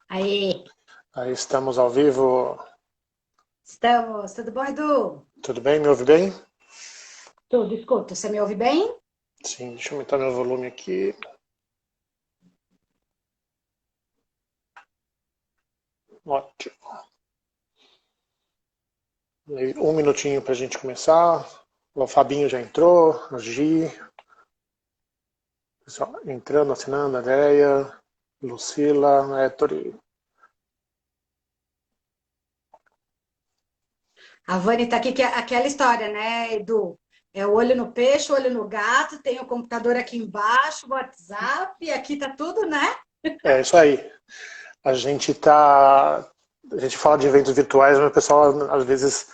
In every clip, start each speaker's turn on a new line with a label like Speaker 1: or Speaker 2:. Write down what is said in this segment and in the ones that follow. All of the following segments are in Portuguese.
Speaker 1: Aí,
Speaker 2: Aí estamos ao vivo.
Speaker 1: estamos. Tudo bom, Edu?
Speaker 2: Tudo bem? Me ouve bem?
Speaker 1: Tudo, escuta. Você me ouve bem?
Speaker 2: Sim, deixa eu aumentar meu volume aqui. Ótimo. Aí, um minutinho para a gente começar. O Fabinho já entrou, a Gi, pessoal entrando, assinando, a Deia, Lucila, Ettore.
Speaker 1: A Vani tá aqui, que é aquela história, né, Edu? É o olho no peixe, o olho no gato, tem o computador aqui embaixo, o WhatsApp, aqui tá tudo, né?
Speaker 2: É isso aí. A gente tá. A gente fala de eventos virtuais, mas o pessoal às vezes,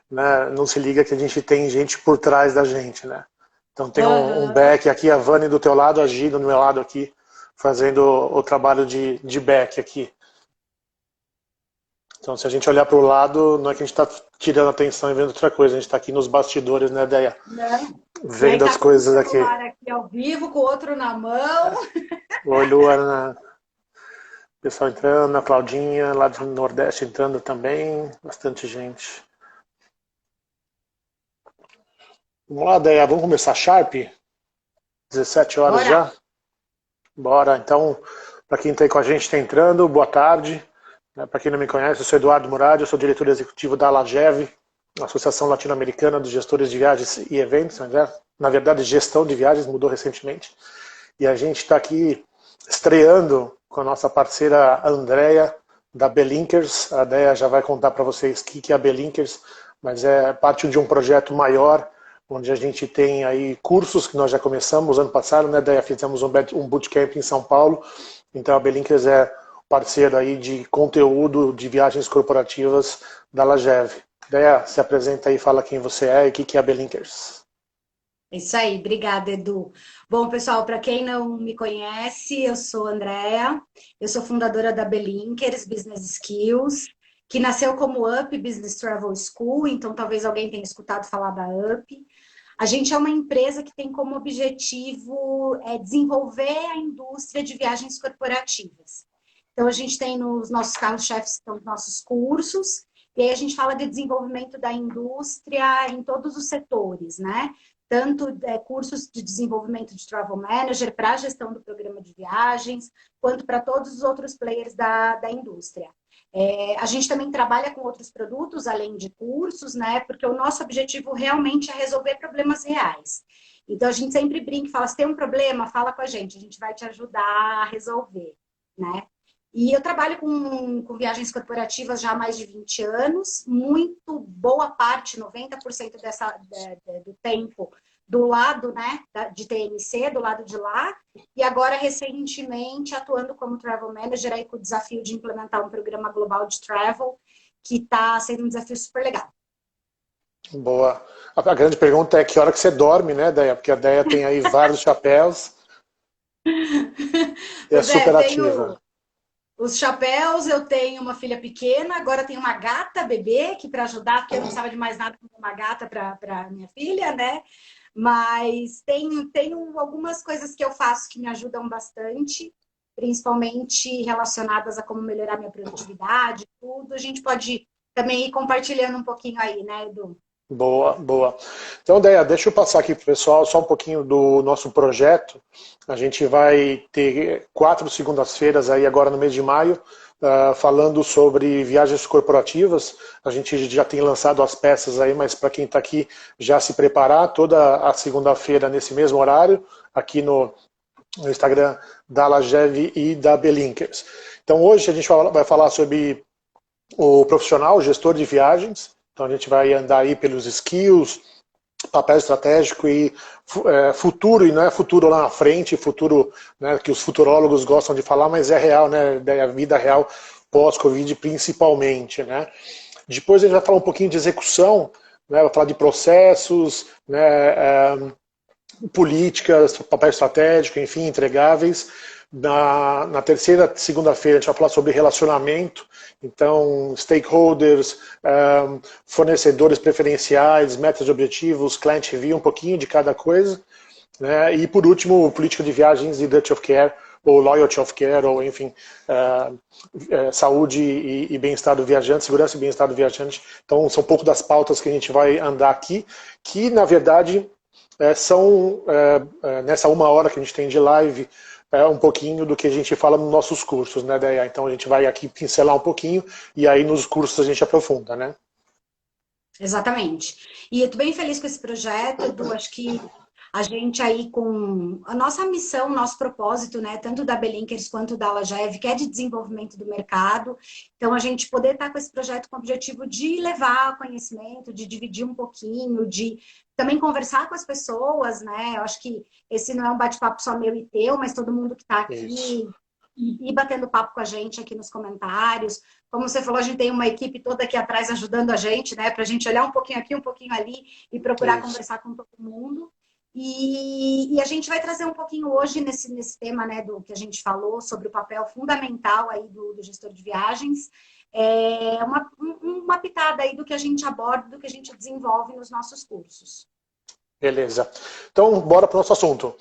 Speaker 2: né, não se liga que a gente tem gente por trás da gente, né? Então tem um
Speaker 1: Aham.
Speaker 2: back aqui, a Vani do teu lado, a Gi do meu lado aqui, fazendo o trabalho de back aqui. Então se a gente olhar para o lado, não é que a gente está tirando atenção e vendo outra coisa, a gente está aqui nos bastidores, né, Deia?
Speaker 1: Não. E aí
Speaker 2: Vendo as
Speaker 1: tá com o
Speaker 2: coisas aqui.
Speaker 1: celular aqui ao vivo, com o outro na mão.
Speaker 2: Oi, Luana, pessoal entrando, a Claudinha lá do Nordeste entrando também, bastante gente. Vamos lá, Deia, vamos começar Sharp? 17 horas
Speaker 1: Bora.
Speaker 2: já? Bora. Então, para quem está aí com a gente, está entrando, boa tarde. Para quem não me conhece, eu sou Eduardo Murad, eu sou diretor executivo da LAGEV, Associação Latino-Americana dos Gestores de Viagens e Eventos. Né? Na verdade, gestão de viagens mudou recentemente. E a gente está aqui estreando com a nossa parceira Andrea, da Belinkers. A Andrea já vai contar para vocês o que é a Belinkers, mas é parte de um projeto maior, onde a gente tem aí cursos que nós já começamos ano passado, né? Daí fizemos um bootcamp em São Paulo. Então a Belinkers é parceiro aí de conteúdo de viagens corporativas da Lagev. Daí se apresenta aí, fala quem você é e o que é a Belinkers.
Speaker 1: Isso aí, obrigada, Edu. Bom, pessoal, para quem não me conhece, eu sou Andrea, eu sou fundadora da Belinkers Business Skills, que nasceu como Up Business Travel School, então talvez alguém tenha escutado falar da Up. A gente é uma empresa que tem como objetivo desenvolver a indústria de viagens corporativas. Então, a gente tem nos nossos carros-chefes, são os nossos cursos, e aí a gente fala de desenvolvimento da indústria em todos os setores, né? Tanto cursos de desenvolvimento de travel manager para a gestão do programa de viagens, quanto para todos os outros players da indústria. A gente também trabalha com outros produtos, além de cursos, né? Porque o nosso objetivo realmente é resolver problemas reais. Então, a gente sempre brinca e fala, se tem um problema, fala com a gente vai te ajudar a resolver, né? E eu trabalho com viagens corporativas já há mais de 20 anos, muito boa parte, 90% do tempo, do lado, né, de TMC, do lado de lá, e agora, recentemente, atuando como Travel Manager, aí com o desafio de implementar um programa global de travel, que está sendo um desafio super legal.
Speaker 2: Boa. A grande pergunta é que hora que você dorme, né, Deia? Porque a Deia tem aí vários chapéus e é
Speaker 1: Pois é,
Speaker 2: super ativa.
Speaker 1: tenho os chapéus, eu tenho uma filha pequena, agora tenho uma gata bebê, que para ajudar, porque eu não precisava de mais nada com uma gata para minha filha, né? Mas tenho algumas coisas que eu faço que me ajudam bastante, principalmente relacionadas a como melhorar minha produtividade, tudo. A gente pode também ir compartilhando um pouquinho aí, né, Edu?
Speaker 2: Boa, boa. Então, Deia, deixa eu passar aqui para o pessoal só um pouquinho do nosso projeto. A gente vai ter 4 segundas-feiras aí agora no mês de maio, falando sobre viagens corporativas. A gente já tem lançado as peças aí, mas para quem está aqui já se preparar, toda a segunda-feira nesse mesmo horário, aqui no Instagram da Lagev e da Belinkers. Então hoje a gente vai falar sobre o profissional, o gestor de viagens. Então a gente vai andar aí pelos skills, papel estratégico e futuro, e não é futuro lá na frente, futuro, né, que os futurólogos gostam de falar, mas é real, né, a vida real pós-Covid principalmente, né. Depois a gente vai falar um pouquinho de execução, né, vai falar de processos, né, políticas, papel estratégico, enfim, entregáveis. Na terceira, segunda-feira, a gente vai falar sobre relacionamento, então, stakeholders, fornecedores preferenciais, metas de objetivos, client review, um pouquinho de cada coisa. Né? E, por último, política de viagens e duty of care, ou loyalty of care, ou, enfim, saúde e bem-estar do viajante, segurança e bem-estar do viajante. Então, são um pouco das pautas que a gente vai andar aqui, que, na verdade, são, nessa 1 hora que a gente tem de live, um pouquinho do que a gente fala nos nossos cursos, né, Deia? Então a gente vai aqui pincelar um pouquinho e aí nos cursos a gente aprofunda, né?
Speaker 1: Exatamente. E eu tô bem feliz com esse projeto, Edu. Acho que a gente aí com a nossa missão, nosso propósito, né, tanto da Belinkers quanto da Lajev, que é de desenvolvimento do mercado. Então, a gente poder estar com esse projeto com o objetivo de levar conhecimento, de dividir um pouquinho, de também conversar com as pessoas, né? Eu acho que esse não é um bate-papo só meu e teu, mas todo mundo que está aqui e batendo papo com a gente aqui nos comentários. Como você falou, a gente tem uma equipe toda aqui atrás ajudando a gente, né? Para a gente olhar um pouquinho aqui, um pouquinho ali e procurar conversar com todo mundo. E a gente vai trazer um pouquinho hoje nesse tema, né, do que a gente falou sobre o papel fundamental aí do gestor de viagens, uma pitada aí do que a gente aborda, do que a gente desenvolve nos nossos cursos.
Speaker 2: Beleza. Então, bora para o nosso assunto.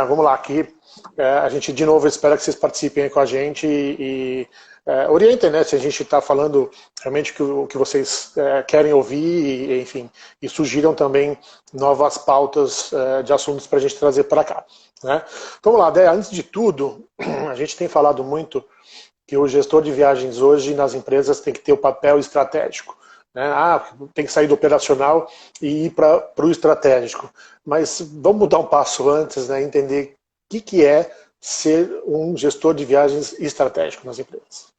Speaker 2: Vamos lá, aqui a gente de novo espera que vocês participem aí com a gente e orientem, né, se a gente está falando realmente o que vocês querem ouvir, e, enfim, e sugiram também novas pautas de assuntos para a gente trazer para cá. Né? Então vamos lá, Déia, antes de tudo, a gente tem falado muito que o gestor de viagens hoje nas empresas tem que ter o papel estratégico. Né? Tem que sair do operacional e ir para o estratégico. Mas vamos dar um passo antes, né, entender o que é ser um gestor de viagens estratégico nas empresas.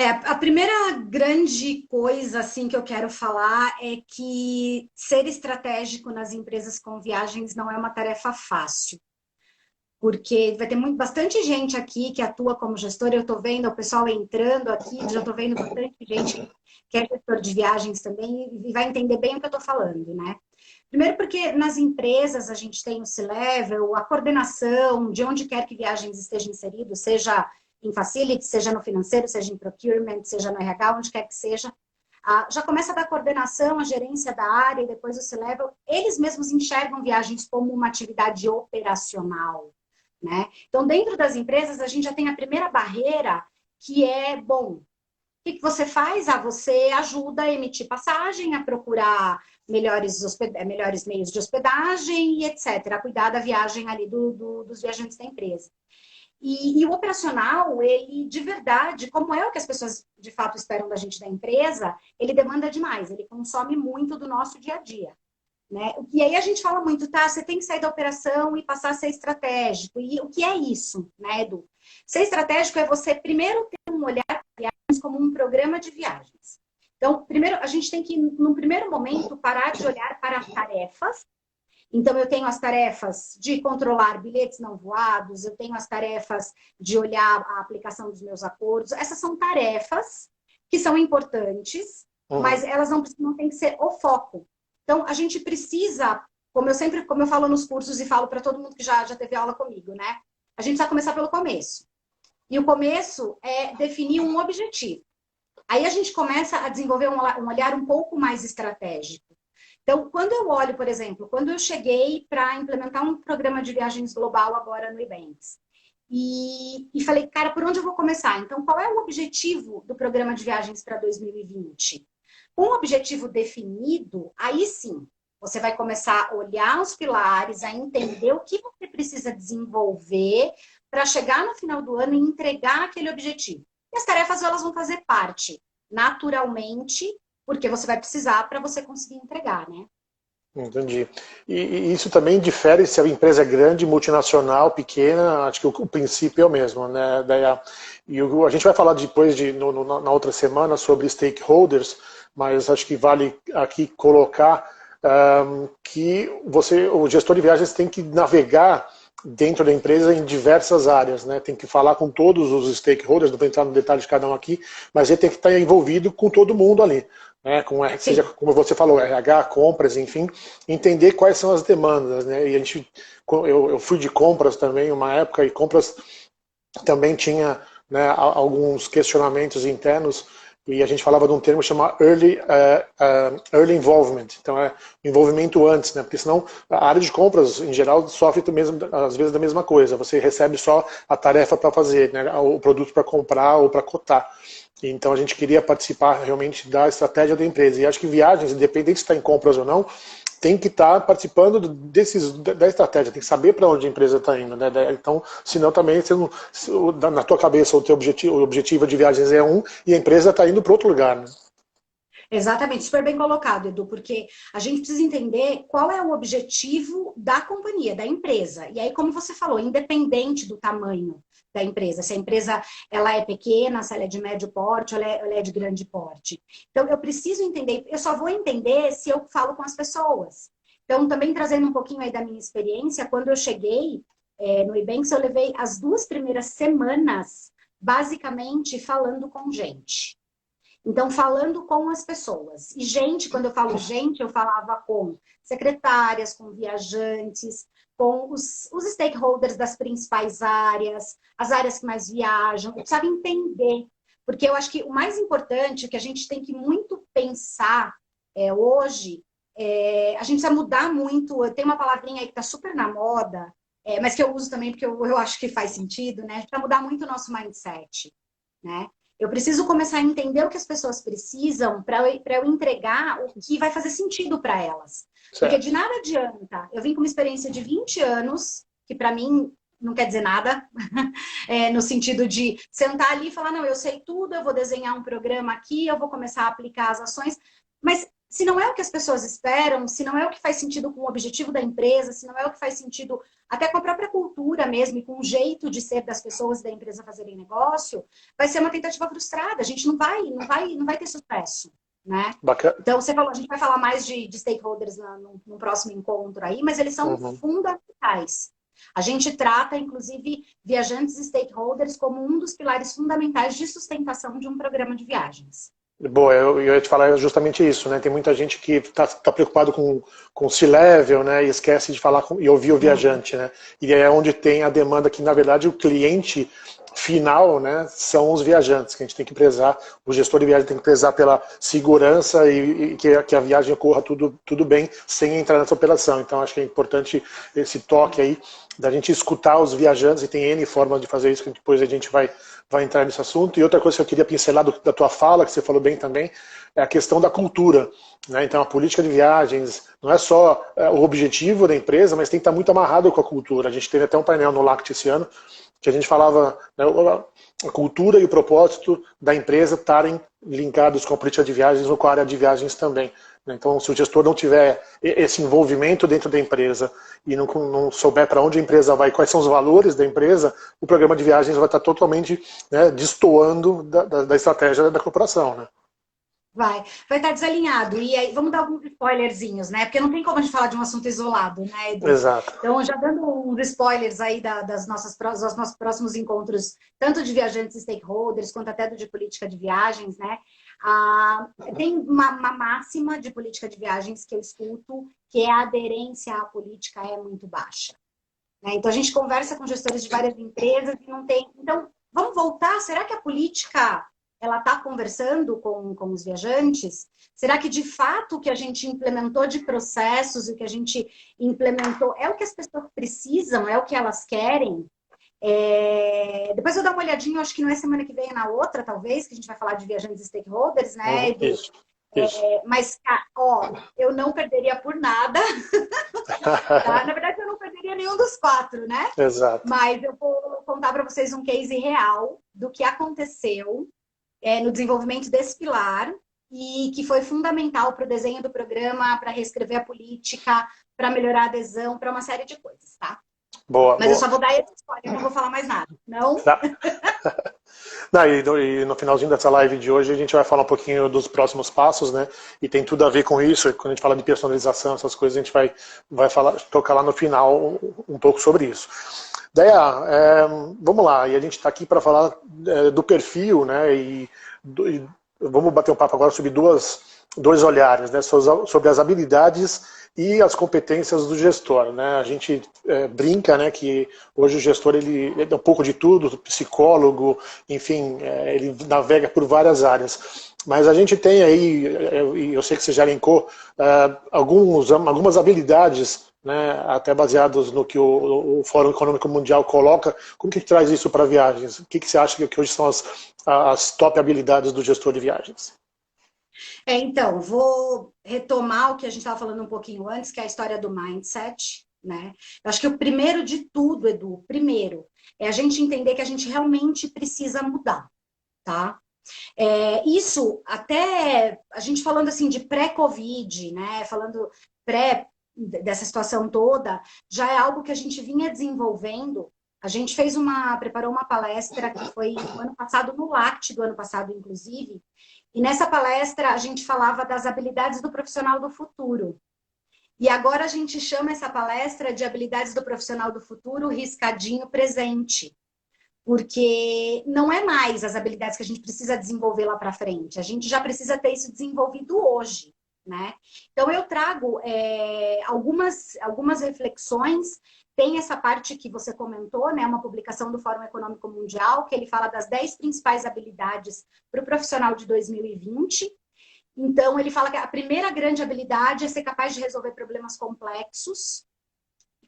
Speaker 1: A primeira grande coisa assim que eu quero falar é que ser estratégico nas empresas com viagens não é uma tarefa fácil. Porque vai ter bastante gente aqui que atua como gestor, eu estou vendo o pessoal entrando aqui, já estou vendo bastante gente que é gestor de viagens também e vai entender bem o que eu estou falando, né? Primeiro porque nas empresas a gente tem o C-Level, a coordenação de onde quer que viagens estejam inseridos, seja em facility, seja no financeiro, seja em procurement, seja no RH, onde quer que seja. Já começa da coordenação, a gerência da área e depois o C-Level. Eles mesmos enxergam viagens como uma atividade operacional, né? Então, dentro das empresas, a gente já tem a primeira barreira, que é, bom, o que você faz? Você ajuda a emitir passagem, a procurar melhores meios de hospedagem e etc., a cuidar da viagem ali dos viajantes da empresa. E o operacional, ele de verdade, como é o que as pessoas de fato esperam da gente da empresa, ele demanda demais, ele consome muito do nosso dia a dia. Né? E aí a gente fala muito, tá? Você tem que sair da operação e passar a ser estratégico. E o que é isso, né, Edu? Ser estratégico é você primeiro ter um olhar para viagens como um programa de viagens. Então, primeiro, a gente tem que, num primeiro momento, parar de olhar para as tarefas. Então, eu tenho as tarefas de controlar bilhetes não voados, eu tenho as tarefas de olhar a aplicação dos meus acordos. Essas são tarefas que são importantes, mas elas não têm que ser o foco. Então, a gente precisa, como eu falo nos cursos e falo para todo mundo que já teve aula comigo, né? A gente precisa começar pelo começo. E o começo é definir um objetivo. Aí a gente começa a desenvolver um olhar um pouco mais estratégico. Então, quando eu olho, por exemplo, quando eu cheguei para implementar um programa de viagens global agora no Ebanks, e falei, cara, por onde eu vou começar? Então, qual é o objetivo do programa de viagens para 2020? Com um objetivo definido, aí sim, você vai começar a olhar os pilares, a entender o que você precisa desenvolver para chegar no final do ano e entregar aquele objetivo. E as tarefas, elas vão fazer parte, naturalmente, porque você vai precisar para você conseguir entregar, né?
Speaker 2: Entendi. E isso também difere se a empresa é grande, multinacional, pequena, acho que o princípio é o mesmo, né? E a gente vai falar depois, na outra semana, sobre stakeholders, mas acho que vale aqui colocar que o gestor de viagens tem que navegar dentro da empresa em diversas áreas, né? Tem que falar com todos os stakeholders, não vou entrar no detalhe de cada um aqui, mas ele tem que estar envolvido com todo mundo ali, né? Seja, como você falou, RH, compras, enfim, entender quais são as demandas, né? E eu fui de compras também uma época, e compras também tinha, né, alguns questionamentos internos, e a gente falava de um termo chamado early involvement, então é envolvimento antes, né? Porque senão a área de compras, em geral, sofre mesmo, às vezes da mesma coisa, você recebe só a tarefa para fazer, né, o produto para comprar ou para cotar. Então a gente queria participar realmente da estratégia da empresa, e acho que viagens, independente se está em compras ou não, tem que estar participando da estratégia, tem que saber para onde a empresa está indo, né? Então, senão também na tua cabeça o objetivo de viagens é um e a empresa está indo para outro lugar, né?
Speaker 1: Exatamente, super bem colocado, Edu, porque a gente precisa entender qual é o objetivo da companhia, da empresa. E aí, como você falou, independente do tamanho da empresa, se a empresa ela é pequena, se ela é de médio porte, ela é de grande porte. Então, eu preciso entender, eu só vou entender se eu falo com as pessoas. Então, também trazendo um pouquinho aí da minha experiência, quando eu cheguei no Ebanks, eu levei as 2 primeiras semanas, basicamente, falando com gente. Então, falando com as pessoas. E gente, quando eu falo gente, eu falava com secretárias, com viajantes, com os stakeholders das principais áreas, as áreas que mais viajam. Eu precisava entender. Porque eu acho que o mais importante, o que a gente tem que muito pensar hoje, a gente precisa mudar muito. Tem uma palavrinha aí que está super na moda, mas que eu uso também porque eu acho que faz sentido, né? Para mudar muito o nosso mindset, né? Eu preciso começar a entender o que as pessoas precisam para eu entregar o que vai fazer sentido para elas.
Speaker 2: Certo.
Speaker 1: Porque de nada adianta. Eu vim com uma experiência de 20 anos, que para mim não quer dizer nada, no sentido de sentar ali e falar, não, eu sei tudo, eu vou desenhar um programa aqui, eu vou começar a aplicar as ações. Mas se não é o que as pessoas esperam, se não é o que faz sentido com o objetivo da empresa, se não é o que faz sentido até com a própria cultura mesmo e com o jeito de ser das pessoas da empresa fazerem negócio, vai ser uma tentativa frustrada. A gente não vai ter sucesso, né?
Speaker 2: Bacana.
Speaker 1: Então, você falou, a gente vai falar mais de stakeholders no próximo encontro aí, mas eles são fundamentais. A gente trata, inclusive, viajantes e stakeholders como um dos pilares fundamentais de sustentação de um programa de viagens.
Speaker 2: Boa, eu ia te falar justamente isso, né? Tem muita gente que está preocupado com o C-level, né? E esquece de falar e ouvir o viajante, né? E é onde tem a demanda que, na verdade, o cliente final, né, são os viajantes, que a gente tem que prezar, o gestor de viagem tem que prezar pela segurança e que a viagem ocorra tudo bem, sem entrar nessa operação. Então, acho que é importante esse toque aí, da gente escutar os viajantes, e tem N formas de fazer isso, que depois a gente vai entrar nesse assunto. E outra coisa que eu queria pincelar da tua fala, que você falou bem também, é a questão da cultura, né? Então, a política de viagens não é só o objetivo da empresa, mas tem que estar muito amarrado com a cultura. A gente teve até um painel no LACT esse ano, que a gente falava, né, a cultura e o propósito da empresa estarem linkados com a política de viagens ou com a área de viagens também. Então, se o gestor não tiver esse envolvimento dentro da empresa e não souber para onde a empresa vai, quais são os valores da empresa, o programa de viagens vai estar totalmente, né, destoando da estratégia da corporação, né?
Speaker 1: Vai estar desalinhado. E aí, vamos dar alguns spoilerzinhos, né? Porque não tem como a gente falar de um assunto isolado, né, Edu?
Speaker 2: Exato.
Speaker 1: Então, já dando uns spoilers aí dos nossos próximos encontros, tanto de viajantes e stakeholders, quanto até do de política de viagens, né? Tem uma máxima de política de viagens que eu escuto, que é a aderência à política é muito baixa. Né? Então, a gente conversa com gestores de várias empresas e não tem... Então, vamos voltar? Será que a política... ela está conversando com os viajantes? Será que, de fato, o que a gente implementou de processos, o que a gente implementou, é o que as pessoas precisam, é o que elas querem? Depois eu dou uma olhadinha, acho que não é semana que vem, é na outra, talvez, que a gente vai falar de viajantes e stakeholders, né, Edu?
Speaker 2: Isso.
Speaker 1: Mas, ó, eu não perderia por nada. Tá? Na verdade, eu não perderia nenhum dos 4, né?
Speaker 2: Exato.
Speaker 1: Mas eu vou contar para vocês um case real do que aconteceu no desenvolvimento desse pilar e que foi fundamental para o desenho do programa, para reescrever a política, para melhorar a adesão, para uma série de coisas, tá?
Speaker 2: Boa,
Speaker 1: Mas eu
Speaker 2: boa.
Speaker 1: só vou dar essa história, eu não vou falar mais nada. Não?
Speaker 2: Tá. Não, e no finalzinho dessa live de hoje a gente vai falar um pouquinho dos próximos passos, né? E tem tudo a ver com isso. Quando a gente fala de personalização, essas coisas, a gente vai falar, tocar lá no final um pouco sobre isso. Daí, vamos lá. E a gente está aqui para falar do perfil, né? E vamos bater um papo agora sobre dois olhares, né? Sobre as habilidades e as competências do gestor, né? A gente brinca, né, que hoje o gestor ele é um pouco de tudo, psicólogo, enfim, ele navega por várias áreas. Mas a gente tem aí, e eu sei que você já elencou, algumas habilidades, né, até baseados no que o Fórum Econômico Mundial coloca. Como que traz isso para viagens? O que você acha que hoje são as top habilidades do gestor de viagens?
Speaker 1: Então, vou retomar o que a gente estava falando um pouquinho antes, que é a história do mindset, né? Eu acho que o primeiro de tudo, Edu, primeiro, é a gente entender que a gente realmente precisa mudar, tá? Isso até a gente falando assim de pré-Covid, né? Falando dessa situação toda, já é algo que a gente vinha desenvolvendo. A gente preparou uma palestra que foi no ano passado, no LACT do ano passado, inclusive, e nessa palestra a gente falava das habilidades do profissional do futuro. E agora a gente chama essa palestra de habilidades do profissional do futuro riscadinho presente. Porque não é mais as habilidades que a gente precisa desenvolver lá para frente. A gente já precisa ter isso desenvolvido hoje, né? Então eu trago algumas reflexões. Tem essa parte que você comentou, né? Uma publicação do Fórum Econômico Mundial, que ele fala das 10 principais habilidades para o profissional de 2020. Então, ele fala que a primeira grande habilidade é ser capaz de resolver problemas complexos.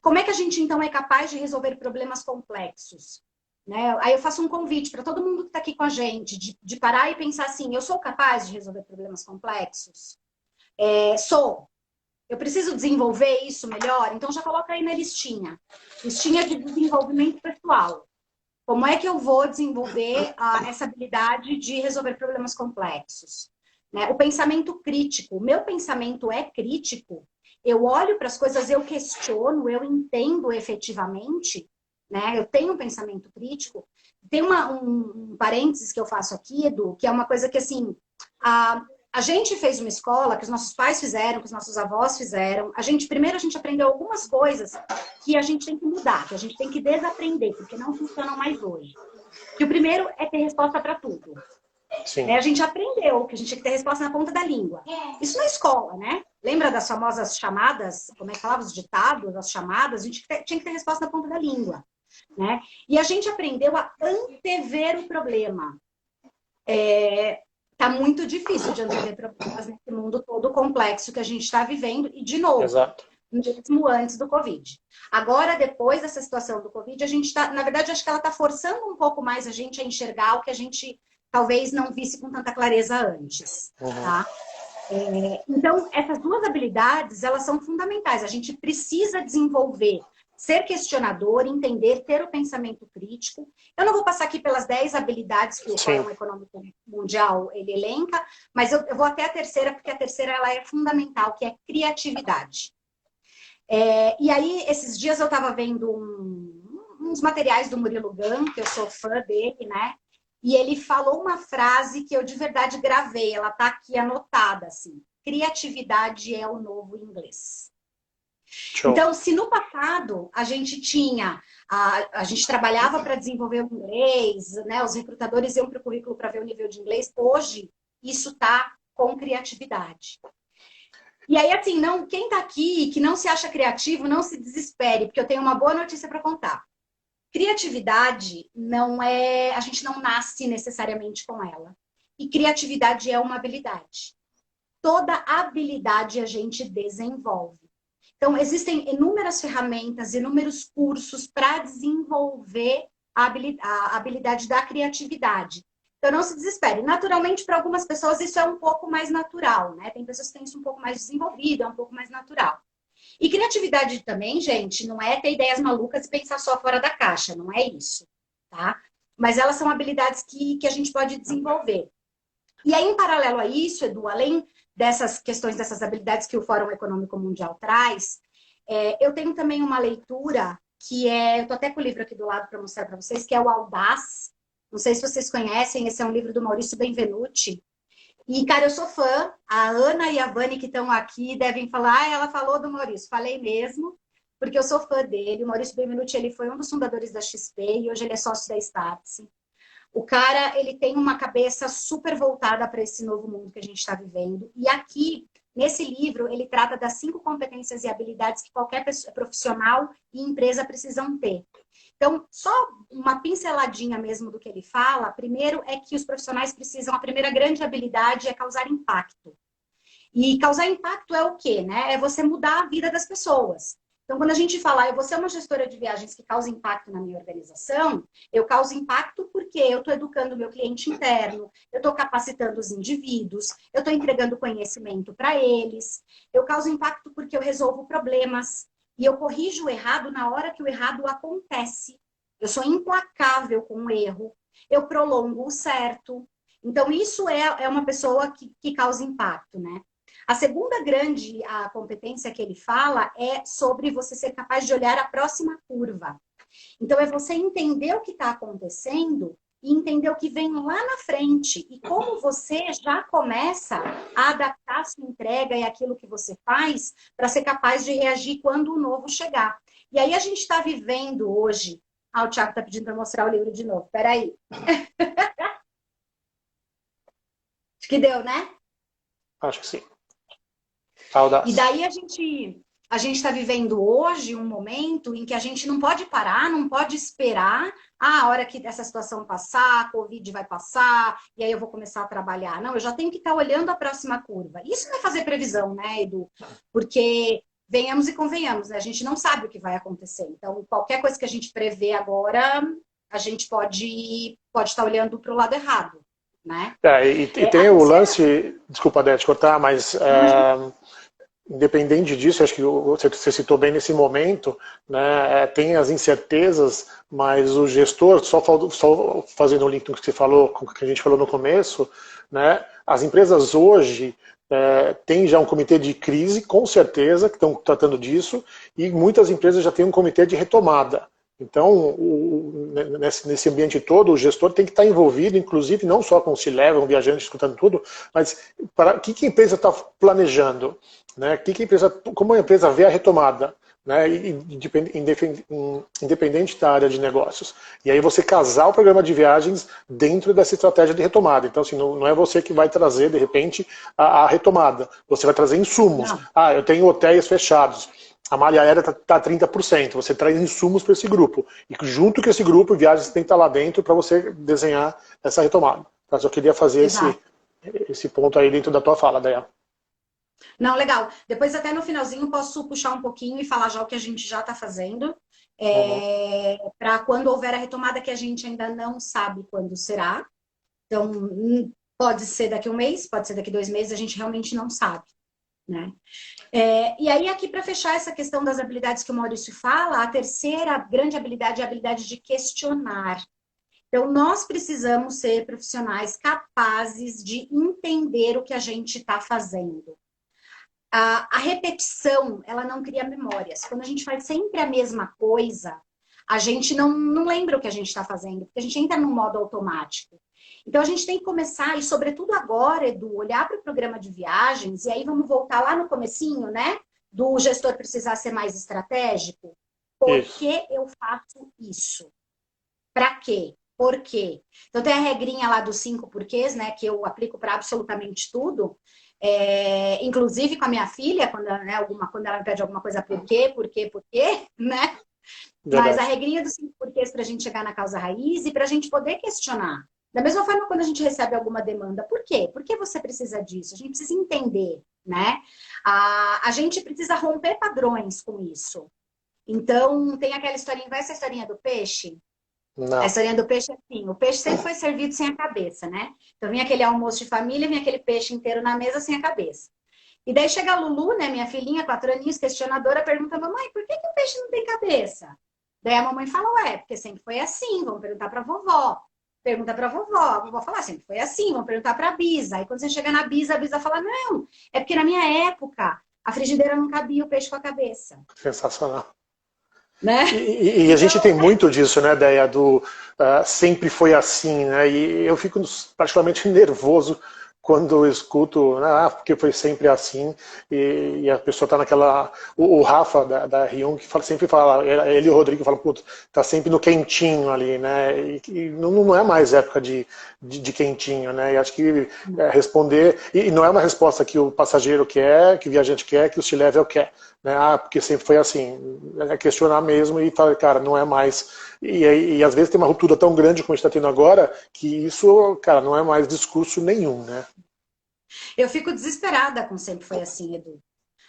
Speaker 1: Como é que a gente, então, é capaz de resolver problemas complexos? Né? Aí eu faço um convite para todo mundo que está aqui com a gente, de parar e pensar assim, eu sou capaz de resolver problemas complexos? Sou. Eu preciso desenvolver isso melhor? Então já coloca aí na listinha. Listinha de desenvolvimento pessoal. Como é que eu vou desenvolver essa habilidade de resolver problemas complexos? Né? O pensamento crítico. O meu pensamento é crítico. Eu olho para as coisas, eu questiono, eu entendo efetivamente, né? Eu tenho um pensamento crítico. Tem um parênteses que eu faço aqui, Edu, que é uma coisa que, assim, a gente fez uma escola, que os nossos pais fizeram, que os nossos avós fizeram. Primeiro a gente aprendeu algumas coisas que a gente tem que mudar, que a gente tem que desaprender, porque não funcionam mais hoje. Que o primeiro é ter resposta para tudo.
Speaker 2: Sim.
Speaker 1: A gente aprendeu que a gente tinha que ter resposta na ponta da língua. Isso na escola, né? Lembra das famosas chamadas, como é que falava, os ditados, as chamadas? A gente tinha que ter resposta na ponta da língua. Né? E a gente aprendeu a antever o problema. Tá muito difícil de antever problemas nesse mundo todo complexo que a gente está vivendo. E, de novo,
Speaker 2: Exato.
Speaker 1: mesmo antes do Covid. Agora, depois dessa situação do Covid, a gente está... Na verdade, acho que ela está forçando um pouco mais a gente a enxergar o que a gente talvez não visse com tanta clareza antes. Tá? Então, essas duas habilidades, elas são fundamentais. A gente precisa desenvolver ser questionador, entender, ter o pensamento crítico. Eu não vou passar aqui pelas 10 habilidades que o Fórum Econômico Mundial ele elenca, mas eu vou até a terceira, porque a terceira ela é fundamental, que é criatividade. E aí, esses dias eu estava vendo uns materiais do Murilo Gun, que eu sou fã dele, né? E ele falou uma frase que eu de verdade gravei, ela está aqui anotada, assim. Criatividade é o novo inglês. Show. Então, se no passado a gente tinha, a gente trabalhava para desenvolver o inglês, né? Os recrutadores iam para o currículo para ver o nível de inglês, hoje isso está com criatividade. E aí, assim, quem está aqui que não se acha criativo, não se desespere, porque eu tenho uma boa notícia para contar. Criatividade não é... A gente não nasce necessariamente com ela. E criatividade é uma habilidade. Toda habilidade a gente desenvolve. Então, existem inúmeras ferramentas, inúmeros cursos para desenvolver a habilidade da criatividade. Então, não se desespere. Naturalmente, para algumas pessoas, isso é um pouco mais natural, né? Tem pessoas que têm isso um pouco mais desenvolvido, é um pouco mais natural. E criatividade também, gente, não é ter ideias malucas e pensar só fora da caixa, não é isso, tá? Mas elas são habilidades que a gente pode desenvolver. E aí, em paralelo a isso, Edu, além dessas questões, dessas habilidades que o Fórum Econômico Mundial traz, eu tenho também uma leitura que é, eu tô até com o livro aqui do lado para mostrar para vocês, que é o Audaz. Não sei se vocês conhecem, esse é um livro do Maurício Benvenuti. E, cara, eu sou fã. A Ana e a Vani que estão aqui devem falar, ah, ela falou do Maurício. Falei mesmo, porque eu sou fã dele. O Maurício Benvenuti, ele foi um dos fundadores da XP e hoje ele é sócio da Startse. O cara, ele tem uma cabeça super voltada para esse novo mundo que a gente está vivendo. E aqui, nesse livro, ele trata das 5 competências e habilidades que qualquer profissional e empresa precisam ter. Então, só uma pinceladinha mesmo do que ele fala. Primeiro é que os profissionais precisam, a primeira grande habilidade é causar impacto. E causar impacto é o quê, né? É você mudar a vida das pessoas. Então, quando a gente fala, eu vou ser uma gestora de viagens que causa impacto na minha organização, eu causo impacto porque eu estou educando o meu cliente interno, eu estou capacitando os indivíduos, eu estou entregando conhecimento para eles, eu causo impacto porque eu resolvo problemas e eu corrijo o errado na hora que o errado acontece. Eu sou implacável com o erro, eu prolongo o certo. Então, isso é uma pessoa que causa impacto, né? A segunda grande competência que ele fala é sobre você ser capaz de olhar a próxima curva. Então, é você entender o que está acontecendo e entender o que vem lá na frente. E como você já começa a adaptar a sua entrega e aquilo que você faz para ser capaz de reagir quando o novo chegar. E aí a gente está vivendo hoje... Ah, o Thiago está pedindo para mostrar o livro de novo. Peraí. Acho que deu, né?
Speaker 2: Acho que sim. Audaz.
Speaker 1: E daí a gente está vivendo hoje um momento em que a gente não pode parar, não pode esperar a hora que essa situação passar, a Covid vai passar, e aí eu vou começar a trabalhar. Não, eu já tenho que estar olhando a próxima curva. Isso não é fazer previsão, né, Edu? Porque venhamos e convenhamos, né? A gente não sabe o que vai acontecer. Então, qualquer coisa que a gente prevê agora, a gente pode estar olhando para o lado errado, né?
Speaker 2: E tem o lance, desculpa, Dé, te cortar, mas independente disso, acho que você citou bem nesse momento, né, tem as incertezas, mas o gestor, só fazendo o link com o que você falou, com o que a gente falou no começo, né, as empresas hoje têm já um comitê de crise, com certeza, que estão tratando disso, e muitas empresas já têm um comitê de retomada. Então, nesse ambiente todo, o gestor tem que estar envolvido, inclusive, não só com o C-Level, viajante, escutando tudo, mas o que a empresa está planejando? Né? Como a empresa vê a retomada? Né? Independente da área de negócios. E aí você casar o programa de viagens dentro dessa estratégia de retomada. Então, assim, não é você que vai trazer, de repente, a retomada. Você vai trazer insumos. Não. Eu tenho hotéis fechados. A malha aérea está 30%. Você traz insumos para esse grupo. E junto com esse grupo, viagens tem que estar lá dentro para você desenhar essa retomada. Mas eu queria fazer esse ponto aí dentro da tua fala, Daya.
Speaker 1: Não, legal. Depois, até no finalzinho, posso puxar um pouquinho e falar já o que a gente já está fazendo. Para quando houver a retomada, que a gente ainda não sabe quando será. Então, pode ser daqui a um mês, pode ser daqui a 2 meses, a gente realmente não sabe. Né? E aí, aqui, para fechar essa questão das habilidades que o Maurício fala, a terceira grande habilidade é a habilidade de questionar. Então, nós precisamos ser profissionais capazes de entender o que a gente está fazendo. A repetição, ela não cria memórias. Quando a gente faz sempre a mesma coisa, a gente não lembra o que a gente está fazendo, porque a gente entra no modo automático. Então, a gente tem que começar, e sobretudo agora, Edu, olhar para o programa de viagens, e aí vamos voltar lá no comecinho, né? Do gestor precisar ser mais estratégico. Por que eu faço isso? Para quê? Por quê? Então, tem a regrinha lá dos 5 porquês, né? Que eu aplico para absolutamente tudo. Inclusive com a minha filha, quando ela me pede alguma coisa, por quê, né? Mas a regrinha dos 5 porquês para a gente chegar na causa raiz e para a gente poder questionar. Da mesma forma, quando a gente recebe alguma demanda, por quê? Por que você precisa disso? A gente precisa entender, né? A gente precisa romper padrões com isso. Então, tem aquela historinha, vai essa historinha do peixe?
Speaker 2: Não.
Speaker 1: A historinha do peixe é assim, o peixe sempre foi servido sem a cabeça, né? Então, vinha aquele almoço de família, vinha aquele peixe inteiro na mesa sem a cabeça. E daí chega a Lulu, né, minha filhinha, 4 aninhos, questionadora, pergunta, mamãe, por que o peixe não tem cabeça? Daí a mamãe fala, porque sempre foi assim, vamos perguntar pra vovó. Pergunta pra vovó, a vovó fala, sempre foi assim, vamos perguntar pra Bisa. Aí quando você chega na Bisa, a Bisa fala, não, é porque na minha época a frigideira não cabia o peixe com a cabeça.
Speaker 2: Sensacional.
Speaker 1: né?
Speaker 2: E a gente tem muito disso, né, Deia, do sempre foi assim, né? E eu fico particularmente nervoso quando eu escuto, né, porque foi sempre assim, e a pessoa está naquela. O Rafa da R1 que sempre fala, ele e o Rodrigo falam, puto, tá sempre no quentinho ali, né? E não é mais época de quentinho, né? E acho que responder. E não é uma resposta que o passageiro quer, que o viajante quer, que o C-Level quer. Né? Porque sempre foi assim. É questionar mesmo e falar, cara, não é mais. E às vezes tem uma ruptura tão grande como a gente está tendo agora, que isso, cara, não é mais discurso nenhum, né?
Speaker 1: Eu fico desesperada com sempre foi assim, Edu.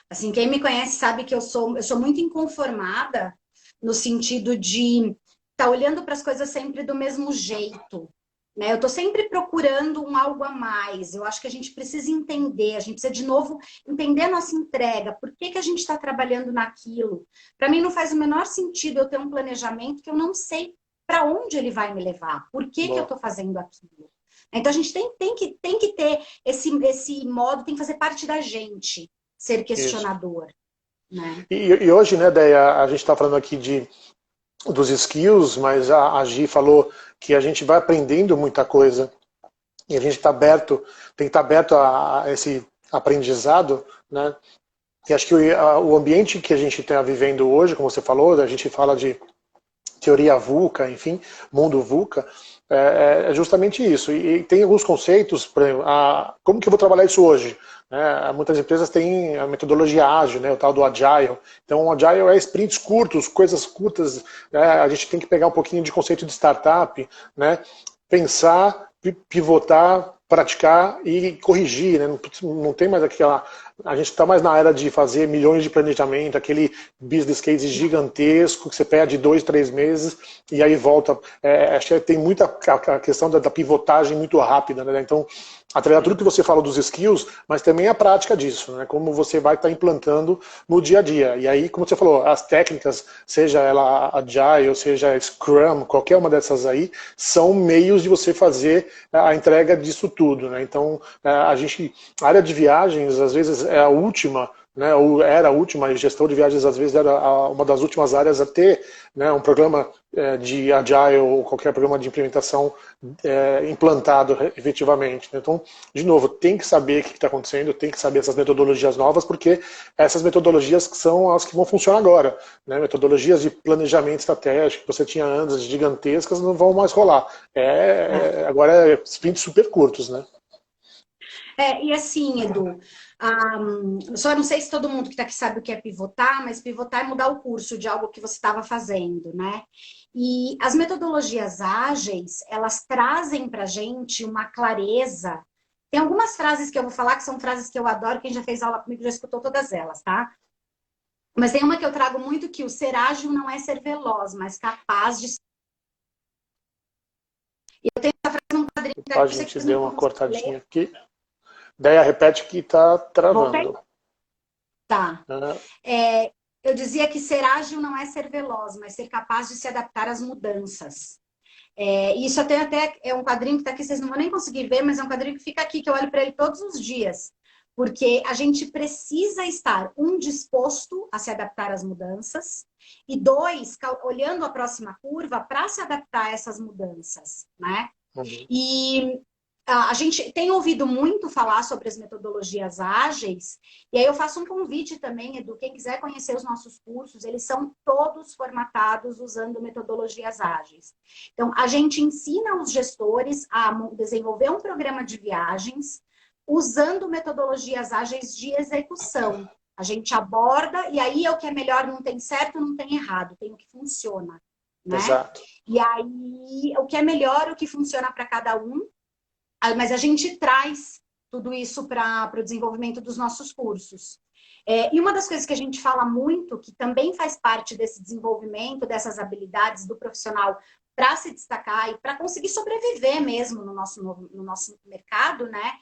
Speaker 1: Assim, quem me conhece sabe que eu sou muito inconformada no sentido de estar olhando para as coisas sempre do mesmo jeito. Né? Eu estou sempre procurando um algo a mais. Eu acho que a gente precisa entender, a gente precisa de novo entender a nossa entrega. Por que a gente está trabalhando naquilo? Para mim não faz o menor sentido eu ter um planejamento que eu não sei para onde ele vai me levar. Por que eu
Speaker 2: Bom,
Speaker 1: estou fazendo aquilo? Então a gente tem que ter esse modo, tem que fazer parte da gente ser
Speaker 2: isso.
Speaker 1: questionador, né?
Speaker 2: E hoje, né, Deia, a gente está falando aqui dos skills, mas a Gi falou que a gente vai aprendendo muita coisa e a gente está aberto, tem que estar aberto a esse aprendizado, né? E acho que o ambiente que a gente está vivendo hoje, como você falou, a gente fala de teoria VUCA, enfim, mundo VUCA, é justamente isso. E tem alguns conceitos, por exemplo, como que eu vou trabalhar isso hoje? Muitas empresas têm a metodologia ágil, né, o tal do Agile. Então, o Agile é sprints curtos, coisas curtas. A gente tem que pegar um pouquinho de conceito de startup, né, pensar, pivotar, praticar e corrigir. Né, não tem mais aquela. A gente está mais na era de fazer milhões de planejamento, aquele business case gigantesco que você perde 2, 3 meses e aí volta. Acho que tem muita a questão da pivotagem muito rápida, né? Então, atrelar tudo que você falou dos skills, mas também a prática disso, né? Como você vai estar implantando no dia a dia. E aí, como você falou, as técnicas, seja ela Agile, seja Scrum, qualquer uma dessas aí, são meios de você fazer a entrega disso tudo, né? Então, a área de viagens, às vezes, é a última, né, ou era a última, gestão de viagens às vezes era uma das últimas áreas a ter, né, um programa de Agile ou qualquer programa de implementação implantado efetivamente. Então, de novo, tem que saber o que está acontecendo, tem que saber essas metodologias novas, porque essas metodologias são as que vão funcionar agora. Né? Metodologias de planejamento estratégico que você tinha antes, gigantescas, não vão mais rolar. Agora é sprints super curtos, né?
Speaker 1: E assim, Edu, só não sei se todo mundo que está aqui sabe o que é pivotar, mas pivotar é mudar o curso de algo que você estava fazendo, né? E as metodologias ágeis, elas trazem para a gente uma clareza. Tem algumas frases que eu vou falar que são frases que eu adoro, quem já fez aula comigo já escutou todas elas, tá? Mas tem uma que eu trago muito que o ser ágil não é ser veloz, mas capaz de... E eu tenho essa frase num quadrinho,
Speaker 2: A
Speaker 1: eu sei que
Speaker 2: gente
Speaker 1: vocês
Speaker 2: deu
Speaker 1: não
Speaker 2: uma
Speaker 1: vão ler.
Speaker 2: cortadinha aqui. Daí repete que está
Speaker 1: Voltei?
Speaker 2: travando.
Speaker 1: Tá.
Speaker 2: Né?
Speaker 1: Eu dizia que ser ágil não é ser veloz, mas ser capaz de se adaptar às mudanças. Isso até é um quadrinho que está aqui, vocês não vão nem conseguir ver, mas é um quadrinho que fica aqui, que eu olho para ele todos os dias. Porque a gente precisa estar, disposto a se adaptar às mudanças, e dois, olhando a próxima curva para se adaptar a essas mudanças, né?
Speaker 2: Uhum.
Speaker 1: E a gente tem ouvido muito falar sobre as metodologias ágeis, e aí eu faço um convite também, Edu, quem quiser conhecer os nossos cursos, eles são todos formatados usando metodologias ágeis. Então, a gente ensina os gestores a desenvolver um programa de viagens usando metodologias ágeis de execução. A gente aborda, e aí é o que é melhor, não tem certo, não tem errado, tem o que funciona, né?
Speaker 2: Exato.
Speaker 1: E aí, o que é melhor, o que funciona para cada um, mas a gente traz tudo isso para o desenvolvimento dos nossos cursos. E uma das coisas que a gente fala muito, que também faz parte desse desenvolvimento, dessas habilidades do profissional para se destacar e para conseguir sobreviver mesmo no nosso mercado, né?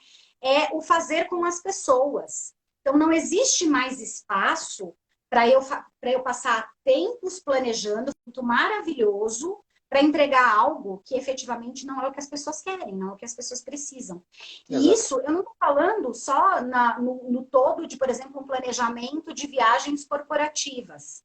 Speaker 1: É o fazer com as pessoas. Então, não existe mais espaço para eu passar tempos planejando, muito maravilhoso, para entregar algo que efetivamente não é o que as pessoas querem, não é o que as pessoas precisam. E
Speaker 2: Exato.
Speaker 1: isso, eu não estou falando só no todo de, por exemplo, um planejamento de viagens corporativas.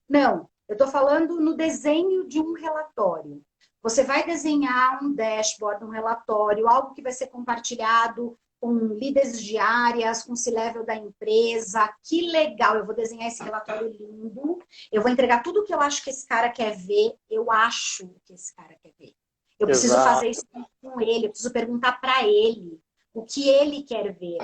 Speaker 1: Não, Eu estou falando no desenho de um relatório. Você vai desenhar um dashboard, um relatório, algo que vai ser compartilhado com líderes de áreas, com o C-level da empresa. Que legal, eu vou desenhar esse relatório lindo. Eu vou entregar tudo o que eu acho que esse cara quer ver. Eu acho que esse cara quer ver. Eu preciso fazer isso com ele, eu preciso perguntar para ele o que ele quer ver.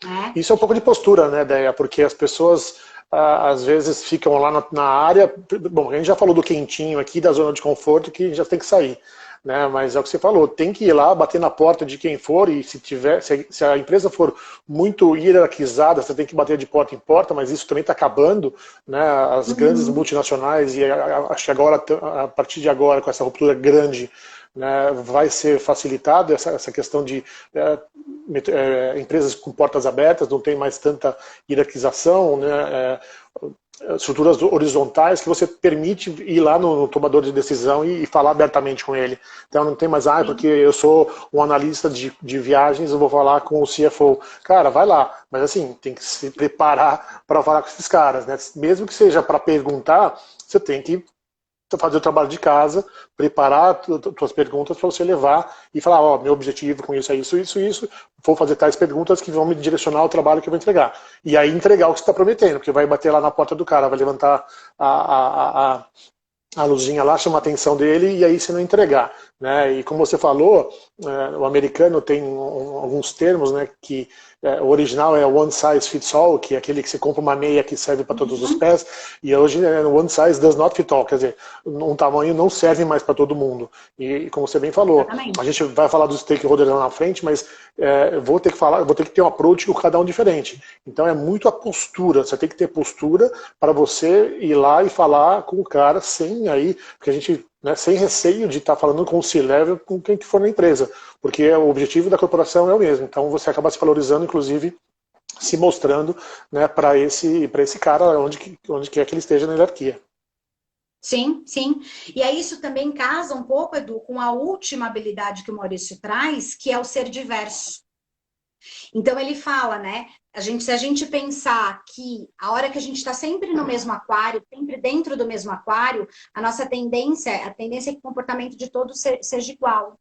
Speaker 1: Né?
Speaker 2: Isso é um pouco de postura, né, Deia? Porque as pessoas às vezes ficam lá na área. Bom, a gente já falou do quentinho aqui, da zona de conforto, que já tem que sair. Né? Mas é o que você falou, tem que ir lá, bater na porta de quem for, e se a empresa for muito hierarquizada, você tem que bater de porta em porta, mas isso também está acabando, né? As grandes multinacionais, e acho que agora, a partir de agora, com essa ruptura grande, né, vai ser facilitado essa questão de empresas com portas abertas, não tem mais tanta hierarquização, né, estruturas horizontais que você permite ir lá no tomador de decisão e falar abertamente com ele. Então não tem mais, porque eu sou um analista de viagens, eu vou falar com o CFO. Cara, vai lá. Mas assim, tem que se preparar para falar com esses caras, né? Mesmo que seja para perguntar, você tem que fazer o trabalho de casa, preparar suas perguntas para você levar e falar, ó, meu objetivo com isso é isso, vou fazer tais perguntas que vão me direcionar ao trabalho que eu vou entregar. E aí entregar o que você está prometendo, porque vai bater lá na porta do cara, vai levantar a luzinha lá, chama a atenção dele, e aí você não entregar. Né? E como você falou, o americano tem alguns termos, né, que o original é one size fits all, que é aquele que você compra uma meia que serve para todos os pés, e hoje one size does not fit all, quer dizer, um tamanho não serve mais para todo mundo. E como você bem falou, a gente vai falar dos stakeholders lá na frente, mas vou ter que ter um approach com cada um diferente. Então é muito a postura, você tem que ter postura para você ir lá e falar com o cara sem aí, porque a gente, né, sem receio de estar falando com o C-level, com quem que for na empresa, porque o objetivo da corporação é o mesmo, então você acaba se valorizando, inclusive se mostrando, né, para esse cara onde quer que ele esteja na hierarquia.
Speaker 1: Sim, sim. E aí isso também casa um pouco, Edu, com a última habilidade que o Maurício traz, que é o ser diverso. Então ele fala, né? Se a gente pensar que a hora que a gente está sempre no mesmo aquário, sempre dentro do mesmo aquário, a tendência é que o comportamento de todos seja igual.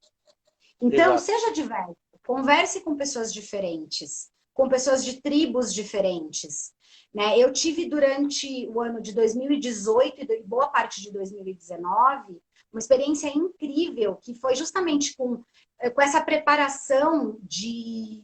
Speaker 1: Então,
Speaker 2: Exato.
Speaker 1: seja diverso, converse com pessoas diferentes, com pessoas de tribos diferentes. Né? Eu tive durante o ano de 2018 e boa parte de 2019 uma experiência incrível, que foi justamente com essa preparação de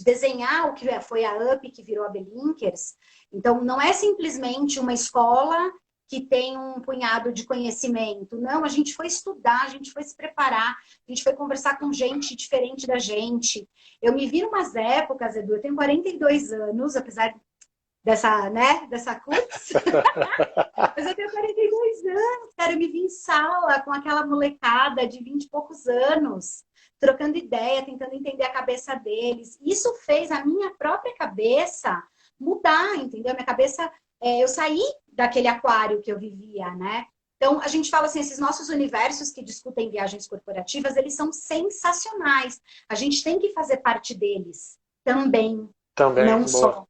Speaker 1: desenhar o que foi a UP, que virou a Belinkers. Então, não é simplesmente uma escola que tem um punhado de conhecimento. Não, a gente foi estudar, a gente foi se preparar, a gente foi conversar com gente diferente da gente. Eu me vi em umas épocas, Edu, eu tenho 42 anos, apesar dessa curso. Mas eu tenho 42 anos, cara, eu me vi em sala com aquela molecada de 20 e poucos anos, trocando ideia, tentando entender a cabeça deles. Isso fez a minha própria cabeça mudar, entendeu? Minha cabeça, eu saí daquele aquário que eu vivia, né? Então, a gente fala assim, esses nossos universos que discutem viagens corporativas, eles são sensacionais. A gente tem que fazer parte deles também, não
Speaker 2: boa.
Speaker 1: só.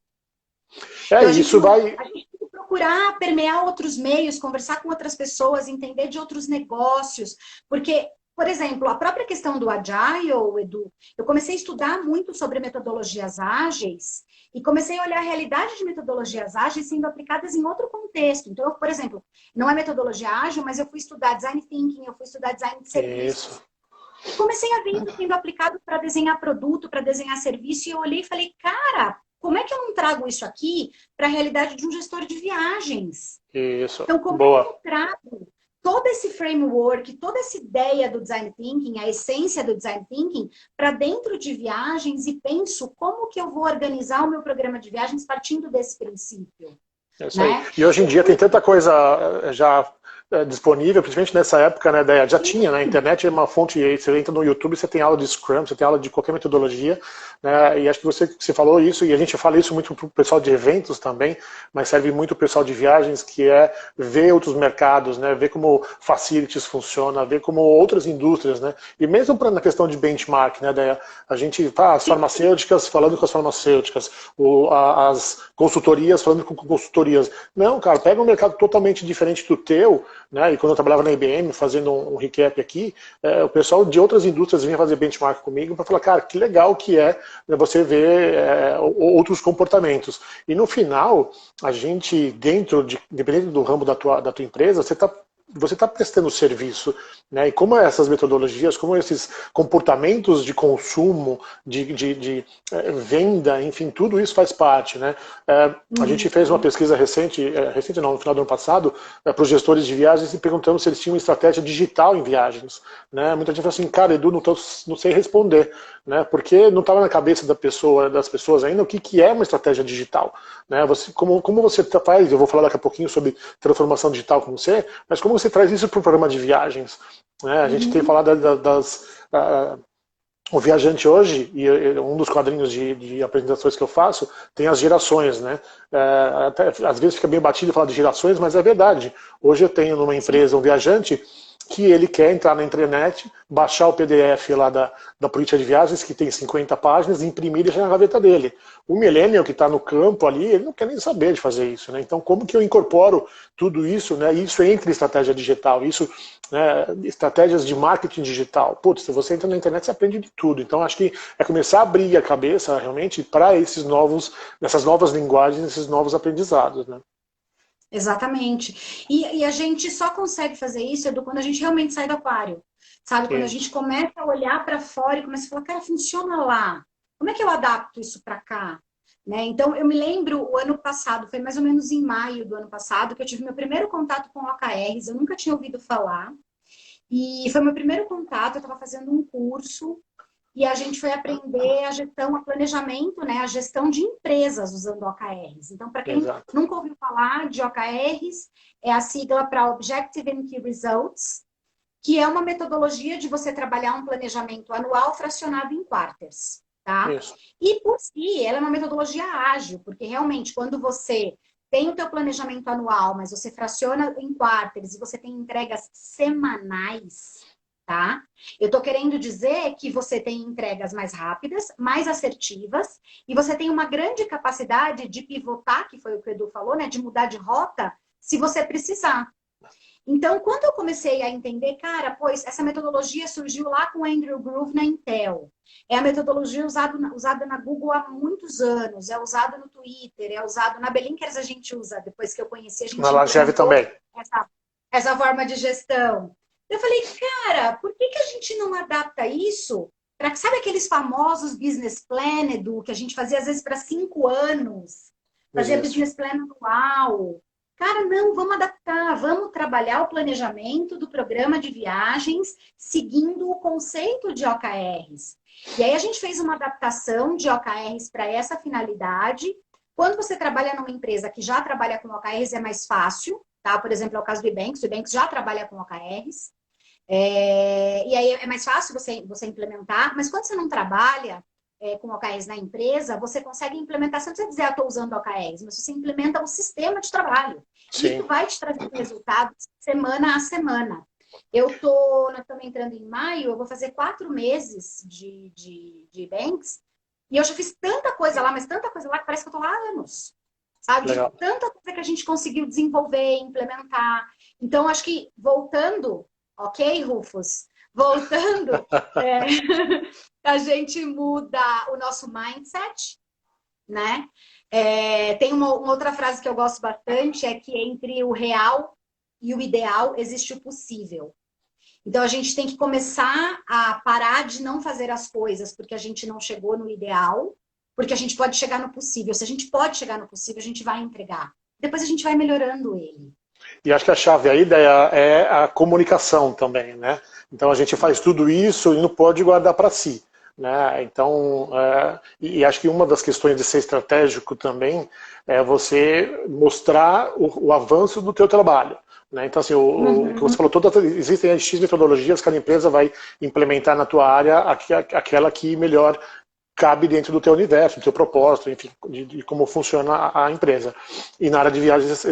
Speaker 2: Então,
Speaker 1: a gente tem que procurar permear outros meios, conversar com outras pessoas, entender de outros negócios, porque, por exemplo, a própria questão do Agile, Edu, eu comecei a estudar muito sobre metodologias ágeis e comecei a olhar a realidade de metodologias ágeis sendo aplicadas em outro contexto. Então, eu, por exemplo, não é metodologia ágil, mas eu fui estudar design thinking, eu fui estudar design de serviço. E comecei a ver isso sendo aplicado para desenhar produto, para desenhar serviço, e eu olhei e falei, cara, como é que eu não trago isso aqui para a realidade de um gestor de viagens?
Speaker 2: Isso.
Speaker 1: Então, como é que eu trago todo esse framework, toda essa ideia do design thinking, a essência do design thinking, para dentro de viagens e penso como que eu vou organizar o meu programa de viagens partindo desse princípio?
Speaker 2: É isso aí. E hoje em dia tem tanta coisa já disponível, principalmente nessa época, né, já tinha, né, a internet é uma fonte, você entra no YouTube, você tem aula de Scrum, você tem aula de qualquer metodologia, né, e acho que você falou isso, e a gente fala isso muito para o pessoal de eventos também, mas serve muito para o pessoal de viagens, que é ver outros mercados, né, ver como facilities funciona, ver como outras indústrias, né, e mesmo na questão de benchmark, né, a gente, as farmacêuticas falando com as farmacêuticas, as consultorias falando com consultorias. Não, cara, pega um mercado totalmente diferente do teu, né? E quando eu trabalhava na IBM, fazendo um recap aqui, o pessoal de outras indústrias vinha fazer benchmark comigo para falar, cara, que legal que é, né, você ver outros comportamentos. E no final, a gente, dependendo do ramo da tua empresa, você está prestando serviço, né? E como essas metodologias, como esses comportamentos de consumo, de venda, enfim, tudo isso faz parte, né? A gente fez uma pesquisa recente não, no final do ano passado, para os gestores de viagens e perguntamos se eles tinham estratégia digital em viagens, né? Muita gente falou assim, cara, Edu, não sei responder, né? Porque não estava na cabeça das pessoas ainda o que é uma estratégia digital, né? Como você faz, eu vou falar daqui a pouquinho sobre transformação digital com você, mas como você traz isso para o programa de viagens, né? A gente tem falado o viajante hoje, e um dos quadrinhos de apresentações que eu faço, tem as gerações, né? Até, às vezes fica bem batido falar de gerações, mas é verdade. Hoje eu tenho numa empresa um viajante que ele quer entrar na internet, baixar o PDF lá da política de viagens, que tem 50 páginas, e imprimir e deixar na gaveta dele. O millennial que está no campo ali, ele não quer nem saber de fazer isso, né? Então, como que eu incorporo tudo isso, né? Isso entra em estratégia digital, isso, né, estratégias de marketing digital. Putz, se você entra na internet, você aprende de tudo. Então, acho que é começar a abrir a cabeça, realmente, para essas novas linguagens, esses novos aprendizados, né?
Speaker 1: Exatamente. E a gente só consegue fazer isso, Edu, quando a gente realmente sai do aquário. Sabe? Quando a gente começa a olhar para fora e começa a falar, cara, funciona lá. Como é que eu adapto isso para cá? Né? Então, eu me lembro, o ano passado, foi mais ou menos em maio do ano passado, que eu tive meu primeiro contato com OKRs, eu nunca tinha ouvido falar. E foi meu primeiro contato, eu estava fazendo um curso e a gente foi aprender a gestão, a planejamento, né, a gestão de empresas usando OKRs. Então, para quem
Speaker 2: Exato.
Speaker 1: nunca ouviu falar de OKRs, é a sigla para Objective and Key Results, que é uma metodologia de você trabalhar um planejamento anual fracionado em quarters, tá?
Speaker 2: Isso.
Speaker 1: E por si, ela é uma metodologia ágil, porque realmente quando você tem o teu planejamento anual, mas você fraciona em quarters e você tem entregas semanais, tá? Eu tô querendo dizer que você tem entregas mais rápidas, mais assertivas, e você tem uma grande capacidade de pivotar, que foi o que o Edu falou, né? De mudar de rota, se você precisar. Então, quando eu comecei a entender, cara, pois essa metodologia surgiu lá com o Andrew Groove na Intel. É a metodologia usada na Google há muitos anos, é usada no Twitter, é usada na Belinkers, a gente usa, depois que eu conheci, a gente
Speaker 2: Na LAGEV também.
Speaker 1: essa forma de gestão. Eu falei, cara, por que a gente não adapta isso para, sabe aqueles famosos business plan, Edu, que a gente fazia às vezes para 5 anos? Fazia business plan anual. Cara, não, vamos adaptar, vamos trabalhar o planejamento do programa de viagens seguindo o conceito de OKRs. E aí a gente fez uma adaptação de OKRs para essa finalidade. Quando você trabalha numa empresa que já trabalha com OKRs, é mais fácil, tá? Por exemplo, é o caso do Ebanks. O Ebanks já trabalha com OKRs. E aí é mais fácil você implementar. Mas quando você não trabalha com OKRs na empresa, você consegue implementar, você não precisa dizer, estou usando OKRs, mas você implementa um sistema de trabalho.
Speaker 2: Sim.
Speaker 1: Isso vai te trazer resultados semana a semana. Nós estamos entrando em maio, eu vou fazer 4 meses de Banks, e eu já fiz tanta coisa lá, mas tanta coisa lá, que parece que eu estou lá há anos. Sabe? De tanta coisa que a gente conseguiu desenvolver, implementar. Então, acho que voltando, ok, Rufus? Voltando, a gente muda o nosso mindset, né? Tem uma outra frase que eu gosto bastante, é que entre o real e o ideal existe o possível. Então, a gente tem que começar a parar de não fazer as coisas porque a gente não chegou no ideal, porque a gente pode chegar no possível. Se a gente pode chegar no possível, a gente vai entregar. Depois a gente vai melhorando ele.
Speaker 2: E acho que a chave aí é a comunicação também, né? Então a gente faz tudo isso e não pode guardar para si. né? Então, e acho que uma das questões de ser estratégico também é você mostrar o avanço do teu trabalho. Né? Então, assim, o que você falou, existem X metodologias que a empresa vai implementar na tua área, aquela que melhor cabe dentro do teu universo, do teu propósito, enfim, de como funciona a empresa. E na área de viagens,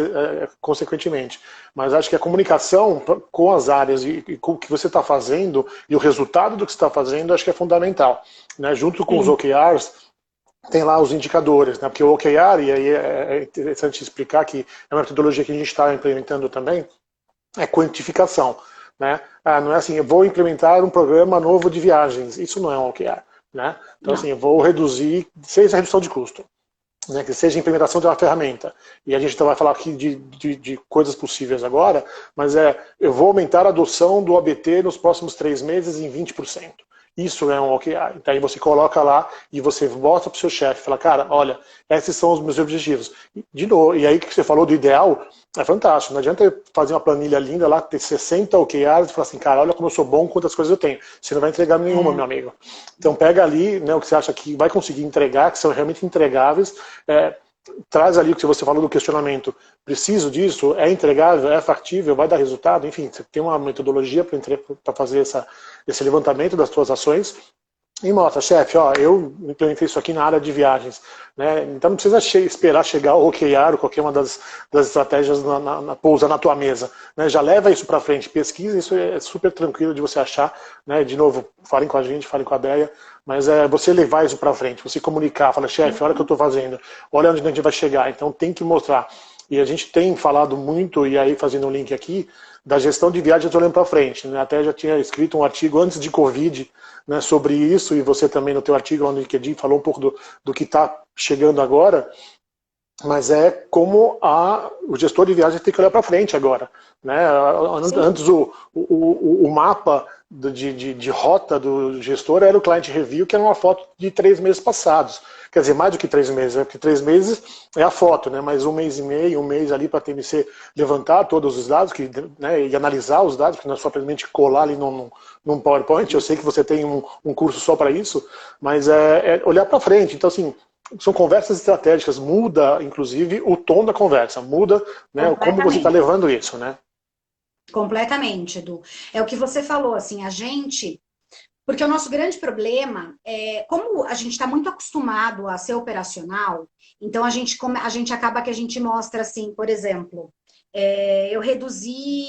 Speaker 2: consequentemente. Mas acho que a comunicação com as áreas e com o que você está fazendo e o resultado do que você está fazendo, acho que é fundamental. Né? Junto com os OKRs, tem lá os indicadores, né? Porque o OKR, e aí é interessante explicar que é uma metodologia que a gente está implementando também, é quantificação. Né? Não é assim, eu vou implementar um programa novo de viagens, isso não é um OKR. Né? Então, assim, eu vou reduzir, seja a redução de custo, né? Que seja a implementação de uma ferramenta. E a gente vai falar aqui de coisas possíveis agora, mas eu vou aumentar a adoção do OBT nos próximos 3 meses em 20%. Isso é um OKR. Então aí você coloca lá e você mostra para o seu chefe, fala, cara, olha, esses são os meus objetivos. De novo, e aí que você falou do ideal, é fantástico. Não adianta eu fazer uma planilha linda lá, ter 60 OKRs e falar assim, cara, olha como eu sou bom, quantas coisas eu tenho. Você não vai entregar nenhuma, meu amigo. Então pega ali, né, o que você acha que vai conseguir entregar, que são realmente entregáveis, traz ali o que você falou do questionamento. Preciso disso? É entregável? É factível? Vai dar resultado? Enfim, você tem uma metodologia para fazer esse levantamento das suas ações e mostra, chefe, ó, eu implementei isso aqui na área de viagens. Né? Então não precisa esperar chegar o OKR ou qualquer uma das estratégias pousar na tua mesa. Né? Já leva isso para frente, pesquisa, isso é super tranquilo de você achar. Né? De novo, falem com a gente, falem com a Deia, mas você levar isso para frente, você comunicar, fala, chefe, olha o que eu estou fazendo, olha onde a gente vai chegar. Então tem que mostrar. E a gente tem falado muito, e aí fazendo um link aqui, da gestão de viagens olhando para frente. Né? Até já tinha escrito um artigo antes de Covid, né, sobre isso, e você também no teu artigo lá no LinkedIn falou um pouco do que está chegando agora, mas é como o gestor de viagens tem que olhar para frente agora. Né? Antes o mapa de rota do gestor era o Client Review, que era uma foto de 3 meses passados. Quer dizer, mais do que 3 meses, né? Porque 3 meses é a foto, né? Mas 1 mês e meio, 1 mês ali para a TMC levantar todos os dados, né? E analisar os dados, que não é só simplesmente colar ali num PowerPoint. Eu sei que você tem um curso só para isso, mas é olhar para frente. Então, assim, são conversas estratégicas, muda, inclusive, o tom da conversa, muda, né, como você está levando isso, né?
Speaker 1: Completamente, Edu. É o que você falou, assim, a gente... Porque o nosso grande problema é, como a gente está muito acostumado a ser operacional, então a gente acaba que a gente mostra assim, por exemplo, eu reduzi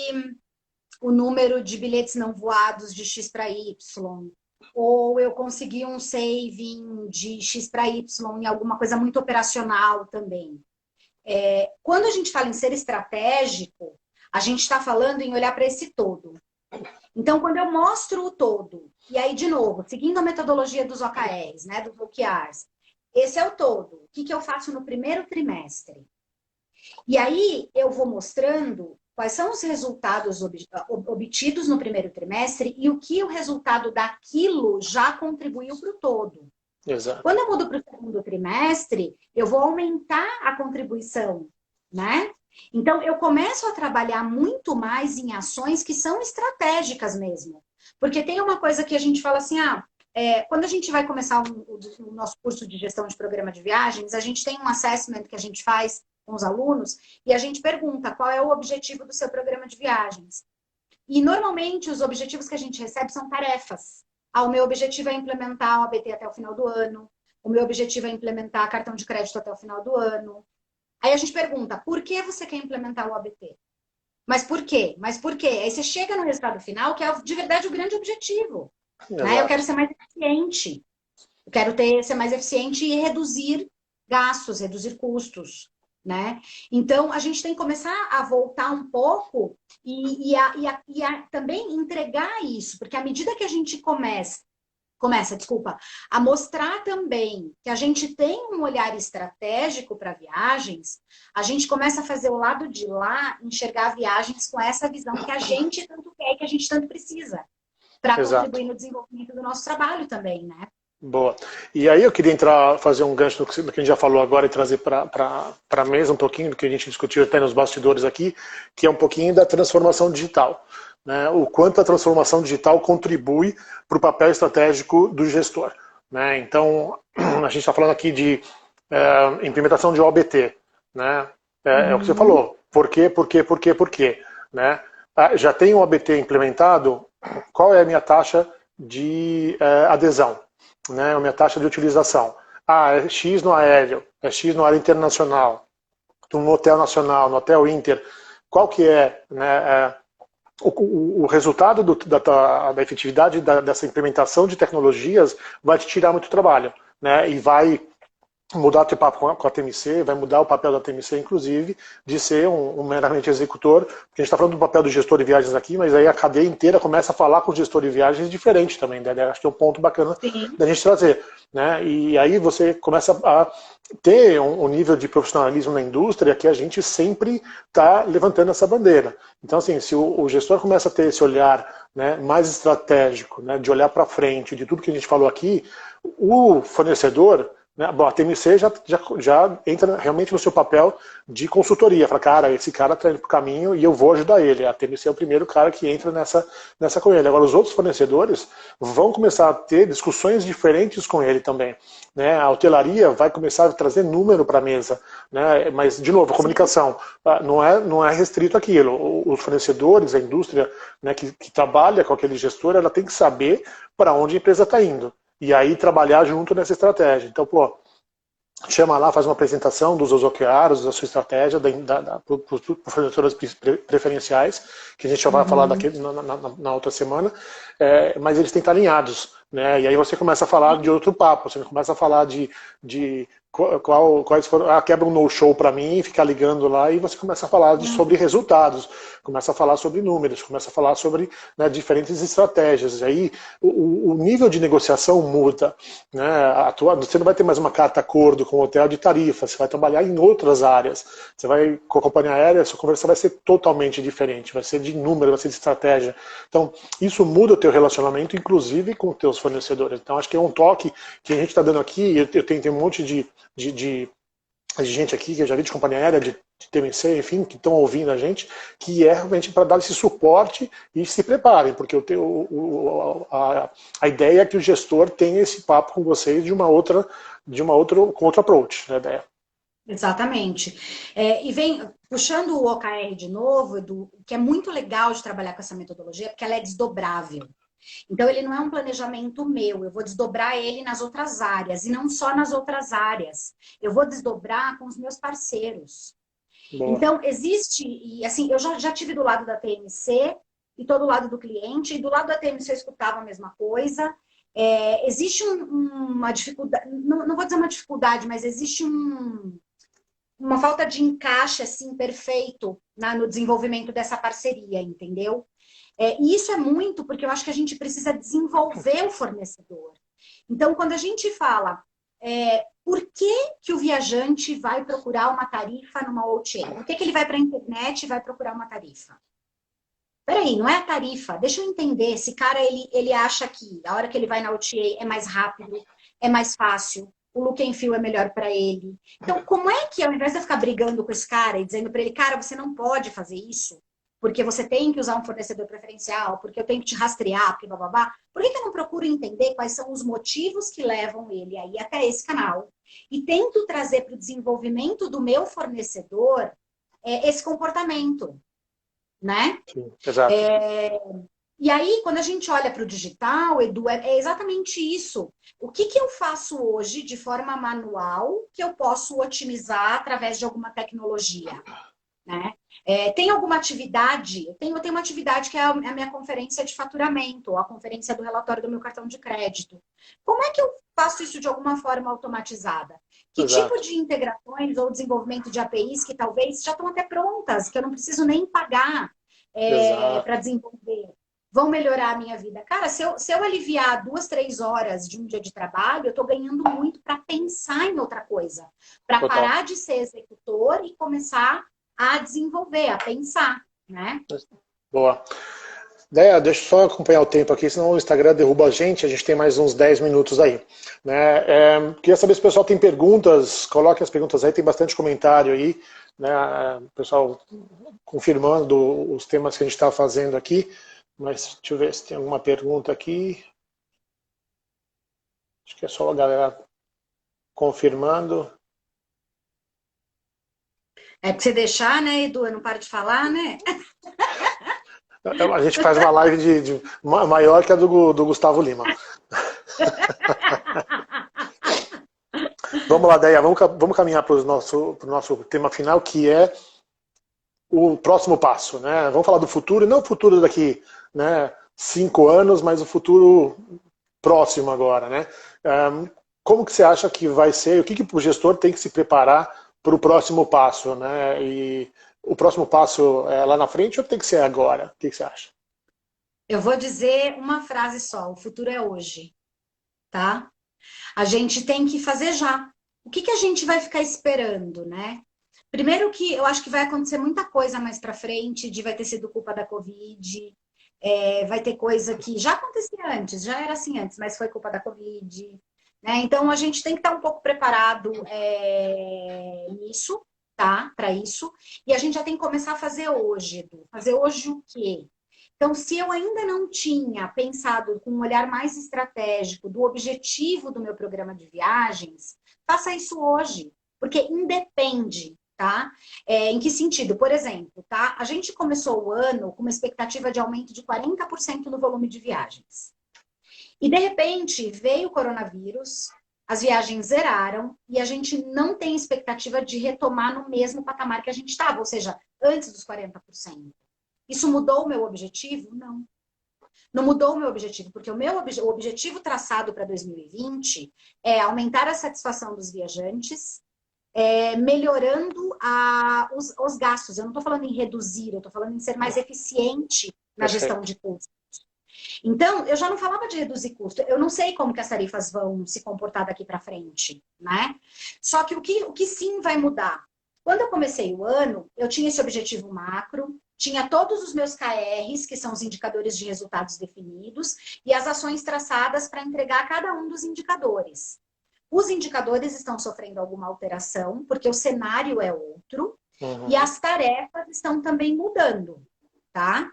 Speaker 1: o número de bilhetes não voados de X para Y, ou eu consegui um saving de X para Y em alguma coisa muito operacional também. Quando a gente fala em ser estratégico, a gente está falando em olhar para esse todo. Então, quando eu mostro o todo, e aí, de novo, seguindo a metodologia dos OKRs, né, dos OKRs, esse é o todo. O que eu faço no primeiro trimestre? E aí, eu vou mostrando quais são os resultados obtidos no primeiro trimestre e o que o resultado daquilo já contribuiu para o todo.
Speaker 2: Exato.
Speaker 1: Quando eu mudo para o segundo trimestre, eu vou aumentar a contribuição, né? Então, eu começo a trabalhar muito mais em ações que são estratégicas mesmo. Porque tem uma coisa que a gente fala assim, quando a gente vai começar o nosso curso de gestão de programa de viagens, a gente tem um assessment que a gente faz com os alunos e a gente pergunta qual é o objetivo do seu programa de viagens. E, normalmente, os objetivos que a gente recebe são tarefas. O meu objetivo é implementar o ABT até o final do ano. O meu objetivo é implementar cartão de crédito até o final do ano. Aí a gente pergunta, por que você quer implementar o ABT? Mas por quê? Mas por quê? Aí você chega no resultado final, que é de verdade o grande objetivo. Né? Eu quero ser mais eficiente. Eu quero ser mais eficiente e reduzir gastos, reduzir custos. Né? Então, a gente tem que começar a voltar um pouco e a também entregar isso. Porque à medida que a gente começa a mostrar também que a gente tem um olhar estratégico para viagens, a gente começa a fazer o lado de lá, enxergar viagens com essa visão que a gente tanto quer e que a gente tanto precisa, para contribuir no desenvolvimento do nosso trabalho também, né?
Speaker 2: Boa. E aí eu queria fazer um gancho do que a gente já falou agora e trazer para a mesa um pouquinho do que a gente discutiu até nos bastidores aqui, que é um pouquinho da transformação digital. Né, o quanto a transformação digital contribui para o papel estratégico do gestor. né? Então, a gente está falando aqui de implementação de OBT, né? É o que você
Speaker 1: Uhum.
Speaker 2: falou. Por quê, por quê, por quê, por quê? Né? Já tem o OBT implementado, qual é a minha taxa de adesão? Né? A minha taxa de utilização? Ah, é X no aéreo, é X no área internacional, no hotel nacional, no hotel Inter. Qual que é, né, o resultado da efetividade dessa implementação de tecnologias vai te tirar muito trabalho, né? E vai mudar o teu papo com a TMC, vai mudar o papel da TMC, inclusive, de ser um meramente executor, porque a gente está falando do papel do gestor de viagens aqui, mas aí a cadeia inteira começa a falar com o gestor de viagens diferente também, né? Acho que é um ponto bacana
Speaker 1: Sim.
Speaker 2: da gente trazer, né? E aí você começa a ter um nível de profissionalismo na indústria que a gente sempre está levantando essa bandeira. Então, assim, se o gestor começa a ter esse olhar, né, mais estratégico, né, de olhar para frente, de tudo que a gente falou aqui, o fornecedor, né, bom, a TMC já entra realmente no seu papel de consultoria. Fala, cara, esse cara está indo para o caminho e eu vou ajudar ele. A TMC é o primeiro cara que entra nessa com ele. Agora, os outros fornecedores vão começar a ter discussões diferentes com ele também. Né? A hotelaria vai começar a trazer número para a mesa. Né? Mas, de novo, a
Speaker 1: Sim.
Speaker 2: comunicação não é restrito àquilo. Os fornecedores, a indústria, né, que trabalha com aquele gestor, ela tem que saber para onde a empresa está indo. E aí trabalhar junto nessa estratégia. Então, pô, chama lá, faz uma apresentação dos OKRs, da sua estratégia, para os fornecedores preferenciais, que a gente já vai falar daqui,
Speaker 1: Uhum.
Speaker 2: na outra semana, mas eles têm que estar alinhados. Né? E aí você começa a falar de outro papo, você começa a falar de quais foram, quebra um no-show para mim, ficar ligando lá, e você começa a falar sobre resultados, começa a falar sobre números, começa a falar sobre, né, diferentes estratégias. E aí o nível de negociação muda. Né? Você não vai ter mais uma carta acordo com o hotel de tarifa, você vai trabalhar em outras áreas. Você vai com a companhia aérea, a sua conversa vai ser totalmente diferente, vai ser de número, vai ser de estratégia. Então, isso muda o teu relacionamento, inclusive com os teus fornecedores. Então, acho que é um toque que a gente está dando aqui. Eu tenho um monte de gente aqui que eu já vi de companhia aérea, de TMC, enfim, que estão ouvindo a gente, que é realmente para dar esse suporte e se preparem, porque eu tenho, a ideia é que o gestor tenha esse papo com vocês com outro approach, né, ideia.
Speaker 1: Exatamente. E vem puxando o OKR de novo, Edu, o que é muito legal de trabalhar com essa metodologia, porque ela é desdobrável. Então, ele não é um planejamento meu, eu vou desdobrar ele nas outras áreas, e não só nas outras áreas. Eu vou desdobrar com os meus parceiros.
Speaker 2: Boa.
Speaker 1: Então, existe, e assim, eu já tive do lado da TMC e todo lado do cliente, e do lado da TMC eu escutava a mesma coisa. Existe uma dificuldade, não vou dizer uma dificuldade, mas existe uma falta de encaixe assim perfeito no desenvolvimento dessa parceria, entendeu? E isso é muito porque eu acho que a gente precisa desenvolver o fornecedor. Então, quando a gente fala por que o viajante vai procurar uma tarifa numa OTA? Por que ele vai para a internet e vai procurar uma tarifa? Peraí, não é a tarifa. Deixa eu entender. Esse cara, ele acha que a hora que ele vai na OTA é mais rápido, é mais fácil, o look and feel é melhor para ele. Então, como é que, ao invés de eu ficar brigando com esse cara e dizendo para ele, cara, você não pode fazer isso, porque você tem que usar um fornecedor preferencial, porque eu tenho que te rastrear, porque bababá, por que eu não procuro entender quais são os motivos que levam ele aí até esse canal? E tento trazer para o desenvolvimento do meu fornecedor esse comportamento, né?
Speaker 2: Sim, exato.
Speaker 1: E aí, quando a gente olha para o digital, Edu, é exatamente isso. O que eu faço hoje de forma manual que eu posso otimizar através de alguma tecnologia? Né? Tem alguma atividade? Eu tenho uma atividade que é a minha conferência de faturamento, a conferência do relatório do meu cartão de crédito. Como é que eu faço isso de alguma forma automatizada? Que tipo
Speaker 2: Exato.
Speaker 1: de integrações ou desenvolvimento de APIs que talvez já estão até prontas, que eu não preciso nem pagar para
Speaker 2: Exato.
Speaker 1: desenvolver, vão melhorar a minha vida? Cara, se eu aliviar 2, 3 horas de um dia de trabalho, eu estou ganhando muito para pensar em outra coisa, para
Speaker 2: Total.
Speaker 1: parar de ser executor e começar a desenvolver, a pensar, né?
Speaker 2: Boa. Deixa eu só acompanhar o tempo aqui, senão o Instagram derruba a gente tem mais uns 10 minutos aí. Né? Queria saber se o pessoal tem perguntas, coloque as perguntas aí, tem bastante comentário aí, né? O pessoal confirmando os temas que a gente está fazendo aqui, mas deixa eu ver se tem alguma pergunta aqui. Acho que é só a galera confirmando.
Speaker 1: É pra você deixar, né, Edu? Eu não paro de falar, né?
Speaker 2: A gente faz uma live maior que a do Gustavo Lima. Vamos lá, Deia, vamos caminhar para o nosso tema final, que é o próximo passo, né? Vamos falar do futuro, não o futuro daqui, né, 5 anos, mas o futuro próximo agora, né? Como que você acha que vai ser? O que o gestor tem que se preparar para o próximo passo, né? E o próximo passo é lá na frente ou tem que ser agora? O que você acha?
Speaker 1: Eu vou dizer uma frase só: o futuro é hoje, tá? A gente tem que fazer já. O que a gente vai ficar esperando, né? Primeiro que eu acho que vai acontecer muita coisa mais para frente, de vai ter sido culpa da Covid, vai ter coisa que já acontecia antes, já era assim antes, mas foi culpa da Covid, né? Então a gente tem que estar um pouco preparado nisso, tá? Para isso. E a gente já tem que começar a fazer hoje, Edu. Fazer hoje o quê? Então, se eu ainda não tinha pensado com um olhar mais estratégico do objetivo do meu programa de viagens, faça isso hoje, porque independe, tá? Em que sentido? Por exemplo, tá? A gente começou o ano com uma expectativa de aumento de 40% no volume de viagens. E, de repente, veio o coronavírus, as viagens zeraram e a gente não tem expectativa de retomar no mesmo patamar que a gente estava, ou seja, antes dos 40%. Isso mudou o meu objetivo? Não. Não mudou o meu objetivo, porque o objetivo traçado para 2020 é aumentar a satisfação dos viajantes, melhorando os gastos. Eu não estou falando em reduzir, eu estou falando em ser mais eficiente na gestão de custos. Então, eu já não falava de reduzir custo. Eu não sei como que as tarifas vão se comportar daqui para frente, né? Só que o que sim vai mudar? Quando eu comecei o ano, eu tinha esse objetivo macro, tinha todos os meus KRs, que são os indicadores de resultados definidos, e as ações traçadas para entregar cada um dos indicadores. Os indicadores estão sofrendo alguma alteração, porque o cenário é outro, e as tarefas estão também mudando, tá?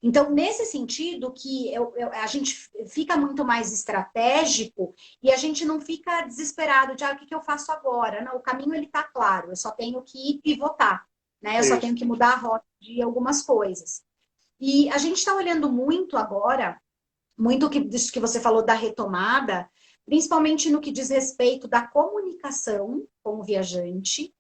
Speaker 1: Então, nesse sentido, que a gente fica muito mais estratégico e a gente não fica desesperado de o que eu faço agora? Não, o caminho ele está claro, eu só tenho que pivotar, né? Eu só tenho que mudar a rota de algumas coisas. E a gente está olhando muito agora, muito disso que você falou da retomada, principalmente no que diz respeito da comunicação com o viajante,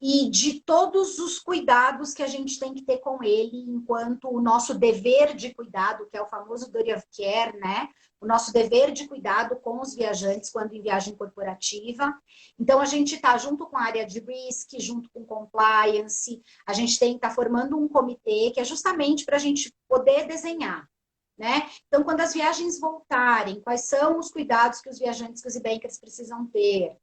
Speaker 1: e de todos os cuidados que a gente tem que ter com ele, enquanto o nosso dever de cuidado, que é o famoso duty of care, né? O nosso dever de cuidado com os viajantes quando em viagem corporativa. Então, a gente está junto com a área de risk, junto com compliance, a gente tem que estar formando um comitê que é justamente para a gente poder desenhar, né? Então, quando as viagens voltarem, quais são os cuidados que os viajantes, que os e-bankers precisam ter?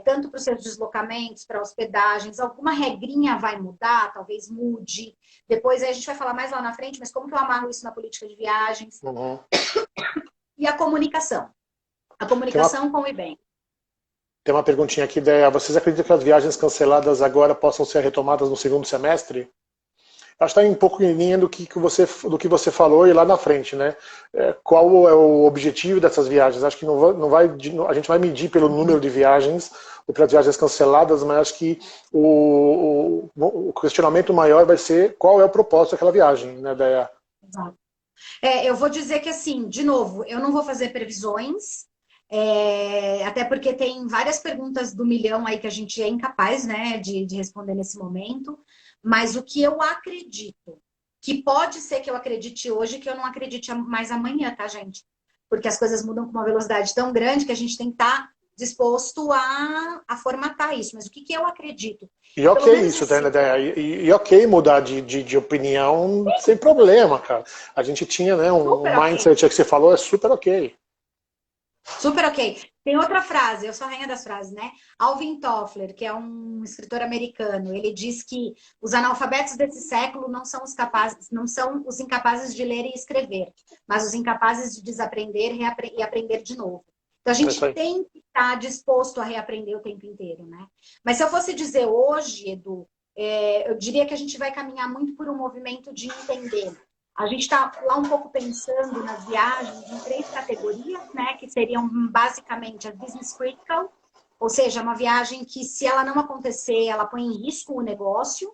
Speaker 1: Tanto para os seus deslocamentos, para hospedagens, alguma regrinha vai mudar, talvez mude. Depois a gente vai falar mais lá na frente, mas como que eu amarro isso na política de viagens? E a comunicação. A comunicação com o e-bank.
Speaker 2: Tem uma perguntinha aqui, Deia. Vocês acreditam que as viagens canceladas agora possam ser retomadas no segundo semestre? Acho que está um pouco em linha do que você falou e lá na frente, né? Qual é o objetivo dessas viagens? Acho que a gente vai medir pelo número de viagens ou pelas viagens canceladas, mas acho que o questionamento maior vai ser qual é o propósito daquela viagem, né, Deia?
Speaker 1: Exato. Eu vou dizer que, assim, de novo, eu não vou fazer previsões, até porque tem várias perguntas do milhão aí que a gente é incapaz, né, de responder nesse momento. Mas o que eu acredito, que pode ser que eu acredite hoje, que eu não acredite mais amanhã, tá, gente? Porque as coisas mudam com uma velocidade tão grande que a gente tem que estar disposto a formatar isso. Mas o que eu acredito?
Speaker 2: E ok isso, né, Deia? E ok mudar de opinião sem problema, cara. A gente tinha, né, um mindset que você falou, é super ok.
Speaker 1: Super ok. Tem outra frase, eu sou a rainha das frases, né? Alvin Toffler, que é um escritor americano, ele diz que os analfabetos desse século não são os incapazes de ler e escrever, mas os incapazes de desaprender e aprender de novo. Então a gente tem que estar disposto a reaprender o tempo inteiro, né? Mas se eu fosse dizer hoje, Edu, eu diria que a gente vai caminhar muito por um movimento de entender A gente está lá um pouco pensando nas viagens em 3 categorias, né? Que seriam basicamente a business critical, ou seja, uma viagem que, se ela não acontecer, ela põe em risco o negócio.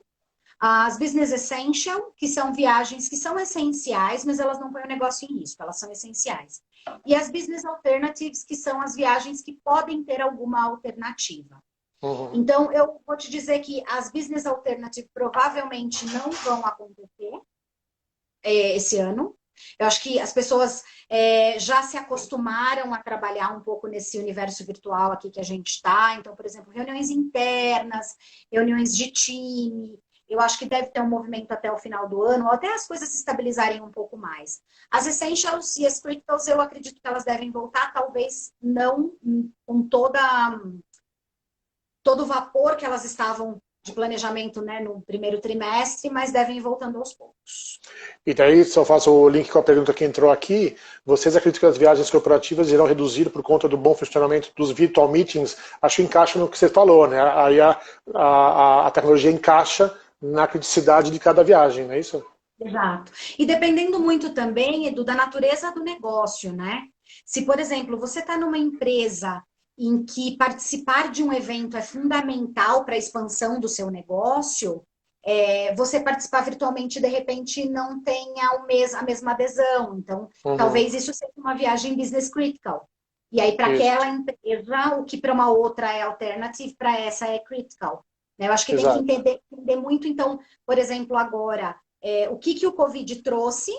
Speaker 1: As business essential, que são viagens que são essenciais, mas elas não põem o negócio em risco, elas são essenciais. E as business alternatives, que são as viagens que podem ter alguma alternativa.
Speaker 2: Uhum.
Speaker 1: Então, eu vou te dizer que as business alternatives provavelmente não vão acontecer esse ano. Eu acho que as pessoas já se acostumaram a trabalhar um pouco nesse universo virtual aqui que a gente está. Então, por exemplo, reuniões internas, reuniões de time. Eu acho que deve ter um movimento até o final do ano, ou até as coisas se estabilizarem um pouco mais. As essentials e as criticals, eu acredito que elas devem voltar, talvez não com todo o vapor que elas estavam de planejamento, né, no primeiro trimestre, mas devem ir voltando aos poucos.
Speaker 2: E daí, se eu faço o link com a pergunta que entrou aqui, vocês acreditam que as viagens corporativas irão reduzir por conta do bom funcionamento dos virtual meetings? Acho que encaixa no que você falou, né? Aí a tecnologia encaixa na criticidade de cada viagem, não é isso?
Speaker 1: Exato. E dependendo muito também, Edu, da natureza do negócio, né? Se, por exemplo, você está numa empresa em que participar de um evento é fundamental para a expansão do seu negócio, você participar virtualmente, de repente, não tenha a mesma adesão. Então, talvez isso seja uma viagem business critical. E aí, para aquela empresa, o que para uma outra é alternative, para essa é critical. Eu acho que tem que entender muito, então, por exemplo, agora, o que o Covid trouxe,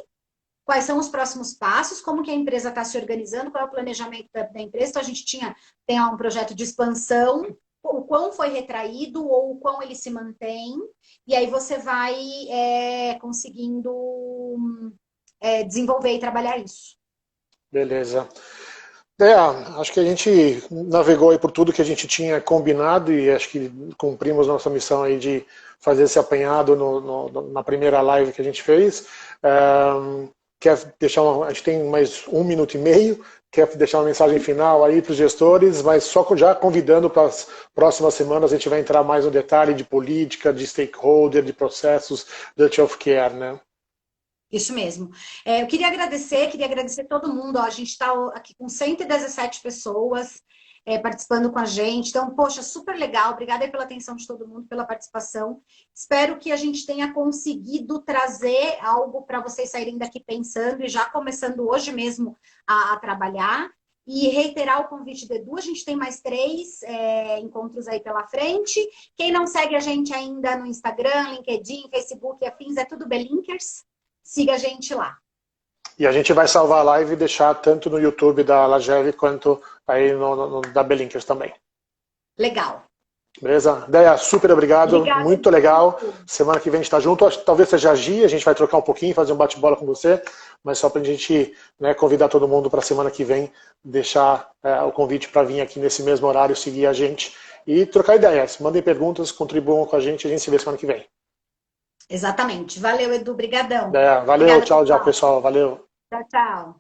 Speaker 1: quais são os próximos passos, como que a empresa está se organizando, qual é o planejamento da empresa. Então, a gente tem um projeto de expansão, o quão foi retraído ou o quão ele se mantém, e aí você vai conseguindo desenvolver e trabalhar isso.
Speaker 2: Beleza. Acho que a gente navegou aí por tudo que a gente tinha combinado e acho que cumprimos nossa missão aí de fazer esse apanhado na primeira live que a gente fez. Quer deixar a gente tem mais 1 minuto e meio, quer deixar uma mensagem final aí para os gestores, mas só já convidando para as próximas semanas a gente vai entrar mais no detalhe de política, de stakeholder, de processos, Duty of Care, né?
Speaker 1: Isso mesmo. Eu queria agradecer todo mundo. Ó, a gente está aqui com 117 pessoas participando com a gente. Então, poxa, super legal. Obrigada aí pela atenção de todo mundo, pela participação. Espero que a gente tenha conseguido trazer algo para vocês saírem daqui pensando e já começando hoje mesmo a trabalhar. E reiterar o convite do Edu, a gente tem mais 3 encontros aí pela frente. Quem não segue a gente ainda no Instagram, LinkedIn, Facebook e afins, é tudo Belinkers. Siga a gente lá.
Speaker 2: E a gente vai salvar a live e deixar tanto no YouTube da Lagev quanto aí da Belinkers também.
Speaker 1: Legal.
Speaker 2: Beleza? Deia, super obrigado.
Speaker 1: Obrigada.
Speaker 2: Muito legal. Semana que vem a gente está junto. Talvez seja a Gi, a gente vai trocar um pouquinho, fazer um bate-bola com você, mas só para a gente convidar todo mundo para a semana que vem, deixar o convite para vir aqui nesse mesmo horário, seguir a gente e trocar ideias. Mandem perguntas, contribuam com a gente se vê semana que vem.
Speaker 1: Exatamente. Valeu, Edu. Obrigadão.
Speaker 2: Valeu, obrigada, tchau, pessoal. Valeu.
Speaker 1: Tchau, tchau.